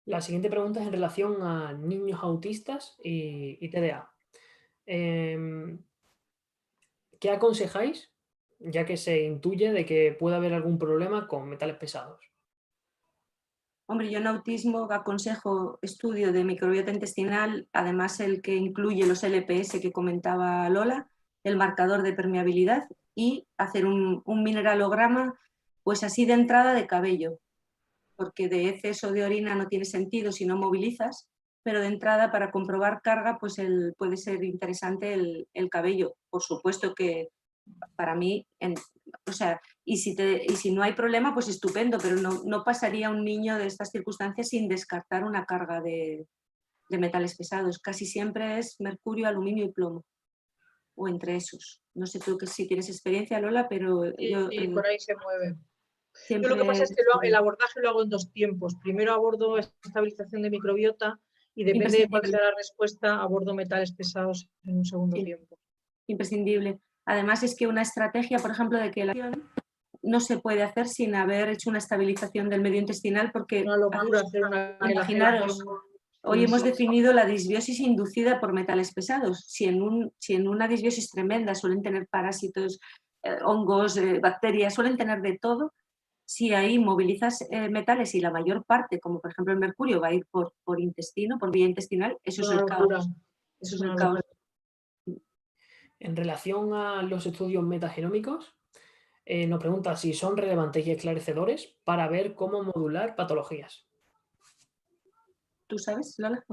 La siguiente pregunta es en relación a niños autistas y TDA. ¿Qué aconsejáis, ya que se intuye de que puede haber algún problema con metales pesados? Hombre, yo en autismo aconsejo estudio de microbiota intestinal, además el que incluye los LPS que comentaba Lola, el marcador de permeabilidad y hacer un mineralograma, pues así de entrada de cabello, porque de heces o de orina no tiene sentido si no movilizas, pero de entrada para comprobar carga pues puede ser interesante el cabello. Por supuesto que para mí, o sea, y si no hay problema, pues estupendo, pero no pasaría un niño de estas circunstancias sin descartar una carga de metales pesados. Casi siempre es mercurio, aluminio y plomo, o entre esos. No sé tú que si tienes experiencia, Lola, pero yo Sí, por ahí se mueve. Yo siempre... lo que pasa es que el abordaje lo hago en 2 tiempos. Primero abordo estabilización de microbiota y depende de cuál sea la respuesta, abordo metales pesados en un segundo tiempo. Imprescindible. Además es que una estrategia, por ejemplo, de que la no se puede hacer sin haber hecho una estabilización del medio intestinal porque, una locura hacer una imaginaros, hoy hemos definido la disbiosis inducida por metales pesados. Si en una disbiosis tremenda suelen tener parásitos, hongos, bacterias, suelen tener de todo, si ahí movilizas metales y la mayor parte, como por ejemplo el mercurio, va a ir por intestino, por vía intestinal, eso es el caos. Eso es el caos. En relación a los estudios metagenómicos, nos pregunta si son relevantes y esclarecedores para ver cómo modular patologías. ¿Tú sabes, Lola?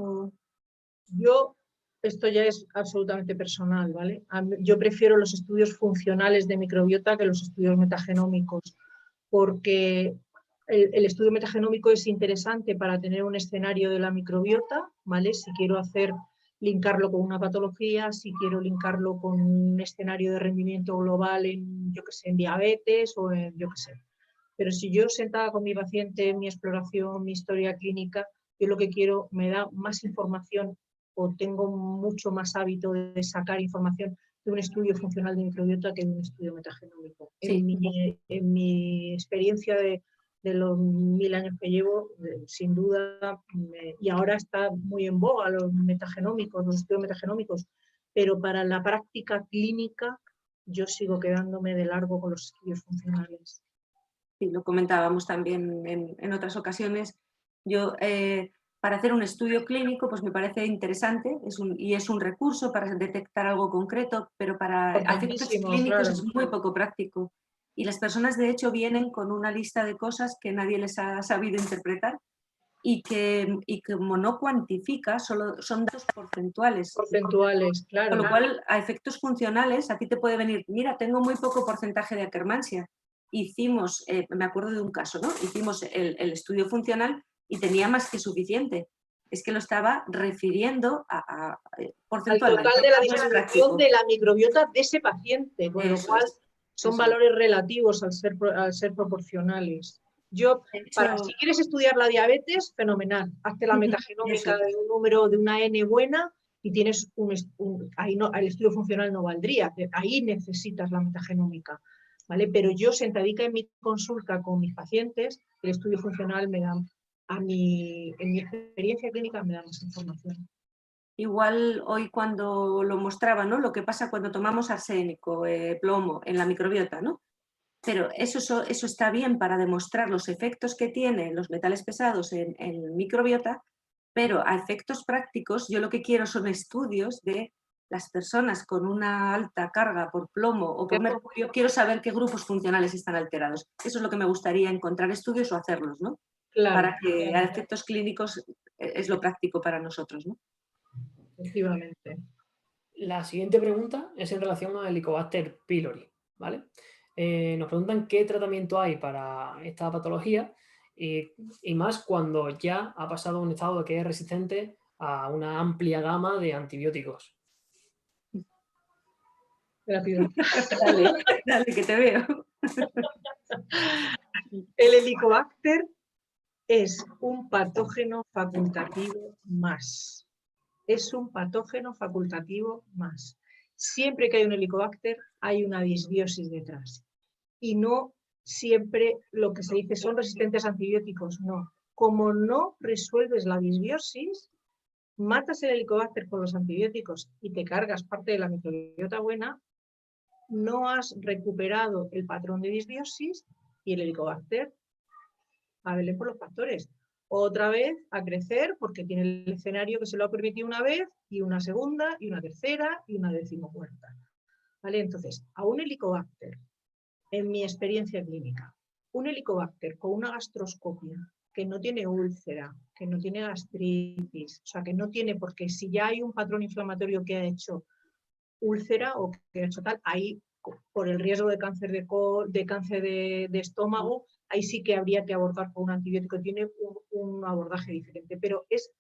Esto ya es absolutamente personal, ¿vale? Yo prefiero los estudios funcionales de microbiota que los estudios metagenómicos, porque el estudio metagenómico es interesante para tener un escenario de la microbiota, ¿vale? Si quiero linkarlo con una patología, si quiero linkarlo con un escenario de rendimiento global en, yo qué sé, en diabetes o en, yo qué sé. Pero si yo sentada con mi paciente, mi exploración, mi historia clínica, yo lo que quiero, me da más información o tengo mucho más hábito de sacar información de un estudio funcional de microbiota que de un estudio metagenómico. Sí. En mi experiencia de los 1000 años que llevo, sin duda, y ahora está muy en boga los metagenómicos, los estudios metagenómicos, pero para la práctica clínica yo sigo quedándome de largo con los estudios funcionales. Sí, lo comentábamos también en otras ocasiones. Yo, para hacer un estudio clínico, pues me parece interesante y es un recurso para detectar algo concreto, pero para efectos clínicos claro. Es muy poco práctico. Y las personas, de hecho, vienen con una lista de cosas que nadie les ha sabido interpretar y que como no cuantifica, solo son datos porcentuales. Porcentuales, claro. Con lo cual, a efectos funcionales, a ti te puede venir, mira, tengo muy poco porcentaje de Akkermansia. Hicimos, me acuerdo de un caso, ¿no? Hicimos el estudio funcional y tenía más que suficiente. Es que lo estaba refiriendo a porcentualmente. Al total de la distribución de la microbiota de ese paciente, con lo cual son valores relativos al ser proporcionales. Si quieres estudiar la diabetes, fenomenal. Hazte la metagenómica de un número, de una N buena y tienes ahí no, el estudio funcional no valdría. Ahí necesitas la metagenómica. ¿Vale? Pero yo sentadica en mi consulta con mis pacientes, el estudio funcional me da, en mi experiencia clínica me da más información. Igual hoy cuando lo mostraba, ¿no? Lo que pasa cuando tomamos arsénico, plomo en la microbiota, ¿no? Pero eso está bien para demostrar los efectos que tienen los metales pesados en microbiota, pero a efectos prácticos yo lo que quiero son estudios de las personas con una alta carga por plomo o por mercurio, quiero saber qué grupos funcionales están alterados. Eso es lo que me gustaría, encontrar estudios o hacerlos, ¿no? Claro, para que a efectos clínicos es lo práctico para nosotros, ¿no? Efectivamente. La siguiente pregunta es en relación al Helicobacter pylori, ¿vale? Nos preguntan qué tratamiento hay para esta patología y más cuando ya ha pasado a un estado de que es resistente a una amplia gama de antibióticos. Rápido. Dale, que te veo. El Helicobacter es un patógeno facultativo más. Es un patógeno facultativo más. Siempre que hay un helicobacter hay una disbiosis detrás. Y no siempre lo que se dice son resistentes a antibióticos, no. Como no resuelves la disbiosis, matas el helicobacter con los antibióticos y te cargas parte de la microbiota buena, no has recuperado el patrón de disbiosis y el helicobacter a verle por los factores. Otra vez a crecer porque tiene el escenario que se lo ha permitido una vez y una segunda y una tercera y una decimocuarta. ¿Vale? Entonces, a un helicobacter, en mi experiencia clínica, un helicobacter con una gastroscopia que no tiene úlcera, que no tiene gastritis, o sea, que no tiene, porque si ya hay un patrón inflamatorio que ha hecho úlcera o que ha hecho tal, ahí por el riesgo de cáncer de estómago, ahí sí que habría que abordar con un antibiótico, tiene un abordaje diferente, pero es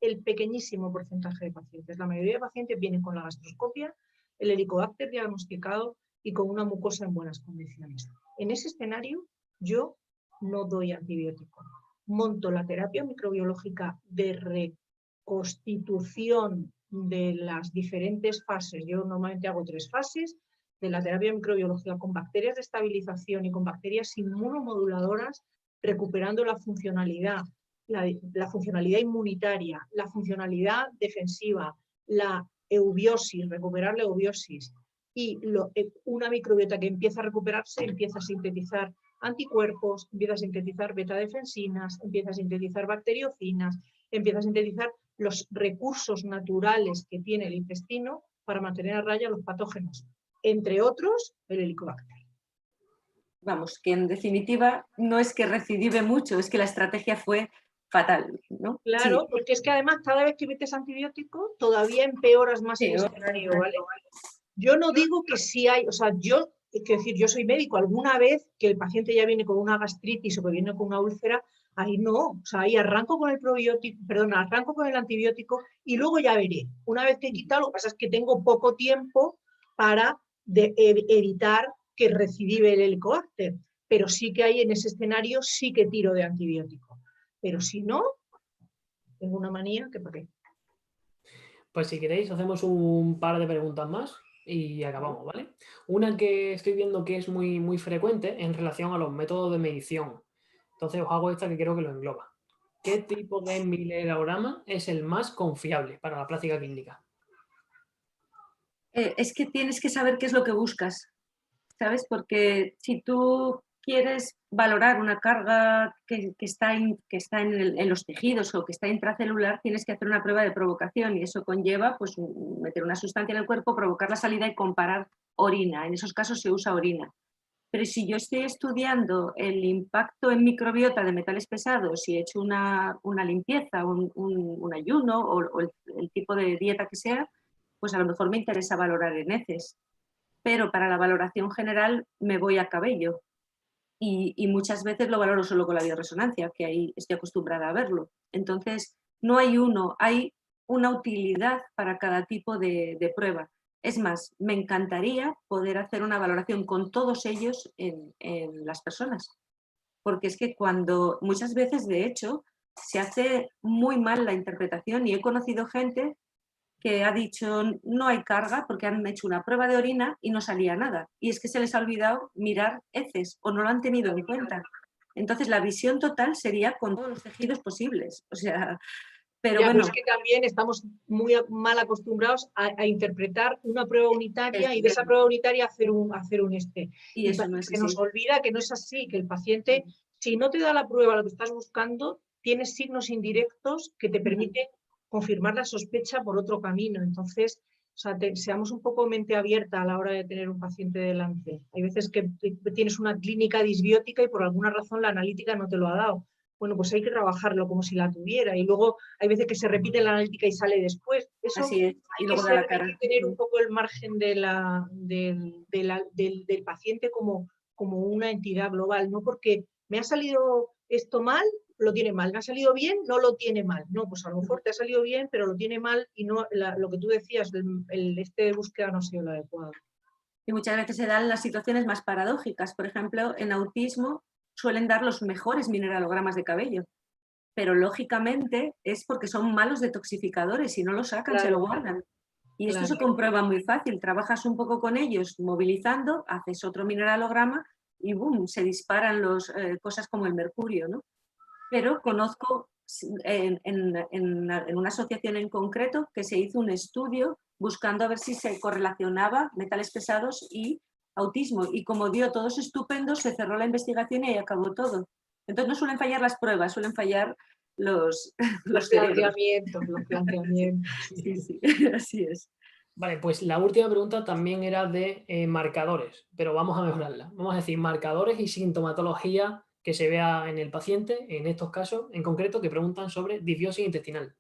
el pequeñísimo porcentaje de pacientes. La mayoría de pacientes vienen con la gastroscopia, el helicobacter diagnosticado y con una mucosa en buenas condiciones. En ese escenario yo no doy antibiótico. Monto la terapia microbiológica de reconstitución de las diferentes fases. Yo normalmente hago 3 fases de la terapia microbiológica con bacterias de estabilización y con bacterias inmunomoduladoras, recuperando la funcionalidad, la funcionalidad inmunitaria, la funcionalidad defensiva, la eubiosis, recuperar la eubiosis y una microbiota que empieza a recuperarse, empieza a sintetizar anticuerpos, empieza a sintetizar betadefensinas, empieza a sintetizar bacteriocinas, empieza a sintetizar los recursos naturales que tiene el intestino para mantener a raya los patógenos, entre otros el helicobacter. Vamos, que en definitiva no es que recidive mucho, es que la estrategia fue fatal, ¿no? Claro, Sí. porque es que además cada vez que metes antibiótico todavía empeoras más el escenario, ¿vale? Yo no digo que sí hay, o sea, yo, quiero decir, yo soy médico, alguna vez que el paciente ya viene con una gastritis o que viene con una úlcera, ahí no, o sea, ahí arranco con el probiótico, perdón, arranco con el antibiótico y luego ya veré. Una vez que he quitado, lo que pasa es que tengo poco tiempo para evitar que recidive el helicobacter, pero sí que hay en ese escenario, sí que tiro de antibiótico. Pero si no, tengo una manía que para qué. Pues si queréis, hacemos un par de preguntas más y acabamos, ¿vale? Una que estoy viendo que es muy, muy frecuente en relación a los métodos de medición. Entonces os hago esta que creo que lo engloba. ¿Qué tipo de milerograma es el más confiable para la práctica clínica? Es que tienes que saber qué es lo que buscas, ¿sabes? Porque si tú quieres valorar una carga que está en los tejidos o que está intracelular, tienes que hacer una prueba de provocación y eso conlleva pues, meter una sustancia en el cuerpo, provocar la salida y comparar orina. En esos casos se usa orina. Pero si yo estoy estudiando el impacto en microbiota de metales pesados y he hecho una limpieza, un ayuno o el tipo de dieta que sea, pues a lo mejor me interesa valorar en heces. Pero para la valoración general me voy a cabello y muchas veces lo valoro solo con la bioresonancia, que ahí estoy acostumbrada a verlo. Entonces, no hay uno, hay una utilidad para cada tipo de prueba. Es más, me encantaría poder hacer una valoración con todos ellos en las personas, porque es que cuando muchas veces, de hecho, se hace muy mal la interpretación y he conocido gente que ha dicho no hay carga porque han hecho una prueba de orina y no salía nada. Y es que se les ha olvidado mirar heces o no lo han tenido en cuenta. Entonces la visión total sería con todos los tejidos posibles. O sea, pero ya, bueno. Pero es que también estamos muy mal acostumbrados a interpretar una prueba unitaria y de esa prueba unitaria hacer un este. Y eso no es se así. nos olvida que no es así, que el paciente, si no te da la prueba lo que estás buscando, tienes signos indirectos que te permiten confirmar la sospecha por otro camino. Entonces, o sea, seamos un poco mente abierta a la hora de tener un paciente delante. Hay veces que tienes una clínica disbiótica y por alguna razón la analítica no te lo ha dado. Bueno, pues hay que trabajarlo como si la tuviera. Y luego hay veces que se repite la analítica y sale después. Eso así es. Y luego da la cara. Hay que tener un poco el margen del paciente como una entidad global, no porque me ha salido esto mal, lo tiene mal, me ha salido bien, no lo tiene mal. No, pues a lo mejor te ha salido bien, pero lo tiene mal y no lo que tú decías, este de búsqueda no ha sido lo adecuado. Y muchas veces se dan las situaciones más paradójicas. Por ejemplo, en autismo suelen dar los mejores mineralogramas de cabello. pero lógicamente es porque son malos detoxificadores, si no lo sacan, se lo guardan. Y esto se comprueba muy fácil, trabajas un poco con ellos movilizando, haces otro mineralograma y ¡boom!, se disparan cosas como el mercurio, ¿no? Pero conozco en una asociación en concreto que se hizo un estudio buscando a ver si se correlacionaba metales pesados y autismo, y como dio todos estupendos, se cerró la investigación y ahí acabó todo. Entonces no suelen fallar las pruebas, suelen fallar los planteamientos, los planteamientos. Sí, sí, así es. Vale, pues la última pregunta también era de marcadores, pero vamos a mejorarla. Vamos a decir marcadores y sintomatología que se vea en el paciente, en estos casos en concreto, que preguntan sobre disbiosis intestinal.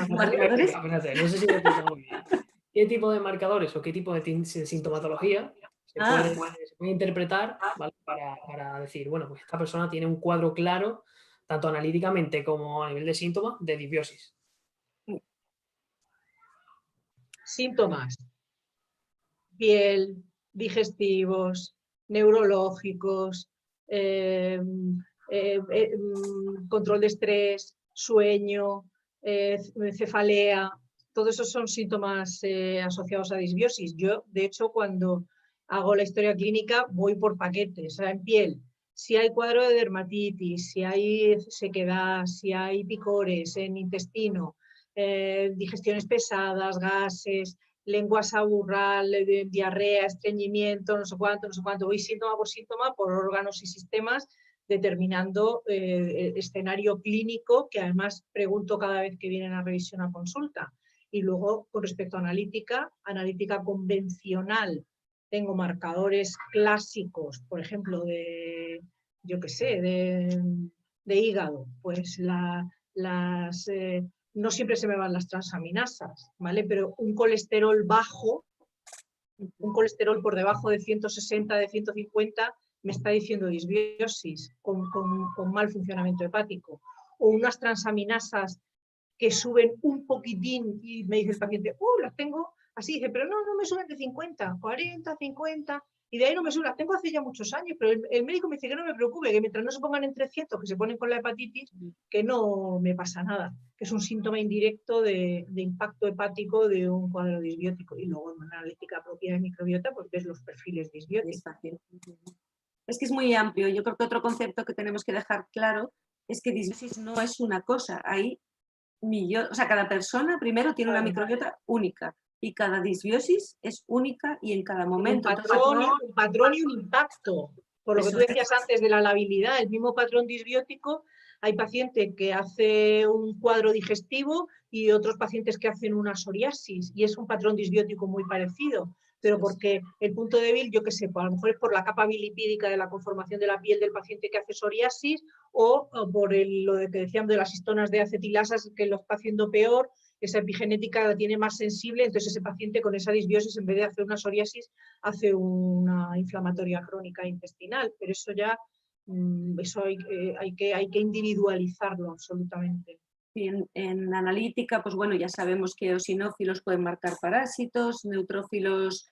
¿Marcadores? Espérate, no sé si lo he explicado muy bien. ¿Qué tipo de marcadores o qué tipo de sintomatología se puede interpretar, ¿vale? Para decir, bueno, pues esta persona tiene un cuadro claro, tanto analíticamente como a nivel de síntomas, de disbiosis? Síntomas: piel, digestivos, neurológicos, control de estrés, sueño, cefalea. Todos esos son síntomas asociados a disbiosis. Yo, de hecho, cuando hago la historia clínica voy por paquetes. O sea, en piel, si hay cuadro de dermatitis, si hay sequedad, si hay picores en intestino, digestiones pesadas, gases, lengua saburral, diarrea, estreñimiento, no sé cuánto, voy síntoma por síntoma, por órganos y sistemas, determinando escenario clínico, que además pregunto cada vez que vienen a revisión a consulta. Y luego, con respecto a analítica convencional, tengo marcadores clásicos, por ejemplo, yo qué sé, de hígado, pues no siempre se me van las transaminasas, ¿vale? Pero un colesterol bajo, un colesterol por debajo de 160, de 150, me está diciendo disbiosis con mal funcionamiento hepático. O unas transaminasas que suben un poquitín y me dice el paciente, las tengo así, dice, pero no me suben de 50, 40, 50, y de ahí no me suben, las tengo hace ya muchos años, pero el médico me dice que no me preocupe, que mientras no se pongan en 300, que se ponen con la hepatitis, que no me pasa nada, que es un síntoma indirecto de impacto hepático de un cuadro disbiótico. Y luego en una analítica propia de microbiota, pues ves los perfiles disbióticos. Es que es muy amplio. Yo creo que otro concepto que tenemos que dejar claro es que disbiosis no es una cosa, hay o sea, cada persona primero tiene una microbiota única y cada disbiosis es única y en cada momento. Un patrón y un impacto. Por lo que tú decías antes de la labilidad, el mismo patrón disbiótico, hay pacientes que hace un cuadro digestivo y otros pacientes que hacen una psoriasis, y es un patrón disbiótico muy parecido, pero porque el punto débil, yo qué sé, pues a lo mejor es por la capa bilipídica de la conformación de la piel del paciente que hace psoriasis, o por lo que decíamos de las histonas de acetilasas, que lo está haciendo peor, esa epigenética la tiene más sensible, entonces ese paciente con esa disbiosis, en vez de hacer una psoriasis, hace una inflamatoria crónica intestinal, pero eso ya eso hay que individualizarlo absolutamente. Y en analítica, pues bueno, ya sabemos que eosinófilos pueden marcar parásitos, neutrófilos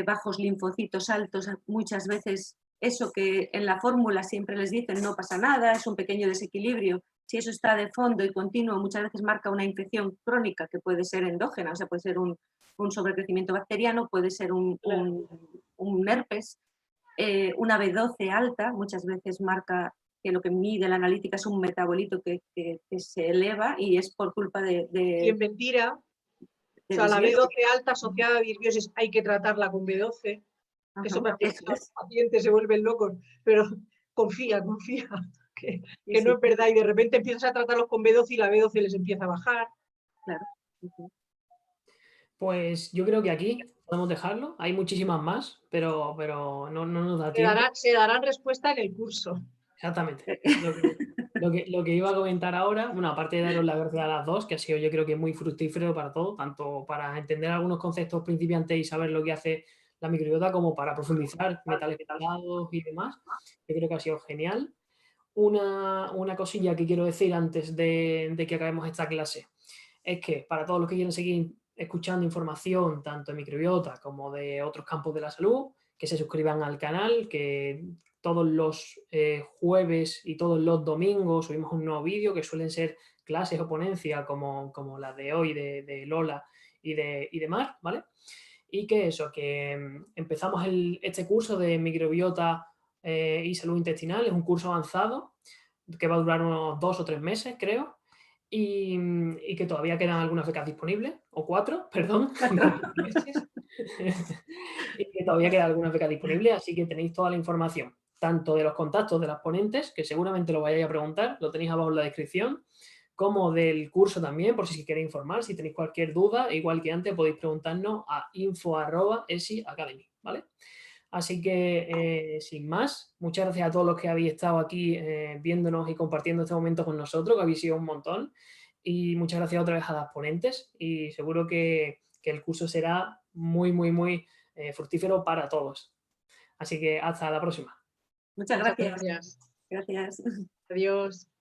bajos, linfocitos altos, muchas veces eso que en la fórmula siempre les dicen no pasa nada, es un pequeño desequilibrio. Si eso está de fondo y continuo, muchas veces marca una infección crónica que puede ser endógena, o sea, puede ser un sobrecrecimiento bacteriano, puede ser un herpes. Una B12 alta muchas veces marca que lo que mide la analítica es un metabolito que se eleva y es por culpa de y en mentira, o sea, la B12 alta asociada a disbiosis hay que tratarla con B12. Ajá, eso me hace que los pacientes se vuelven locos, pero confía, que no es verdad, y de repente empiezas a tratarlos con B12 y la B12 les empieza a bajar. Claro. Pues yo creo que aquí podemos dejarlo. Hay muchísimas más, pero no nos da tiempo. Se darán respuesta en el curso. Exactamente. Lo que iba a comentar ahora, bueno, aparte de daros las gracias a las dos, que ha sido yo creo que muy fructífero para todo, tanto para entender algunos conceptos principiantes y saber lo que hace la microbiota, como para profundizar metales pesados y demás. Yo creo que ha sido genial. Una cosilla que quiero decir antes de que acabemos esta clase es que para todos los que quieren seguir escuchando información tanto de microbiota como de otros campos de la salud, que se suscriban al canal, que todos los jueves y todos los domingos subimos un nuevo vídeo, que suelen ser clases o ponencias como las de hoy de Lola y de Mar, ¿vale? Y que eso, que empezamos este curso de microbiota y salud intestinal, es un curso avanzado que va a durar unos 2 o 3 meses, creo, y que todavía quedan algunas becas disponibles, o 4, perdón, y que todavía quedan algunas becas disponibles, así que tenéis toda la información, tanto de los contactos de las ponentes, que seguramente lo vayáis a preguntar, lo tenéis abajo en la descripción, como del curso también, por si queréis informar, si tenéis cualquier duda, igual que antes podéis preguntarnos a info@esiacademy, ¿vale? Así que, sin más, muchas gracias a todos los que habéis estado aquí viéndonos y compartiendo este momento con nosotros, que habéis sido un montón, y muchas gracias otra vez a las ponentes, y seguro que el curso será muy, muy, muy fructífero para todos. Así que hasta la próxima. Muchas Muchas gracias. gracias. Gracias. Adiós.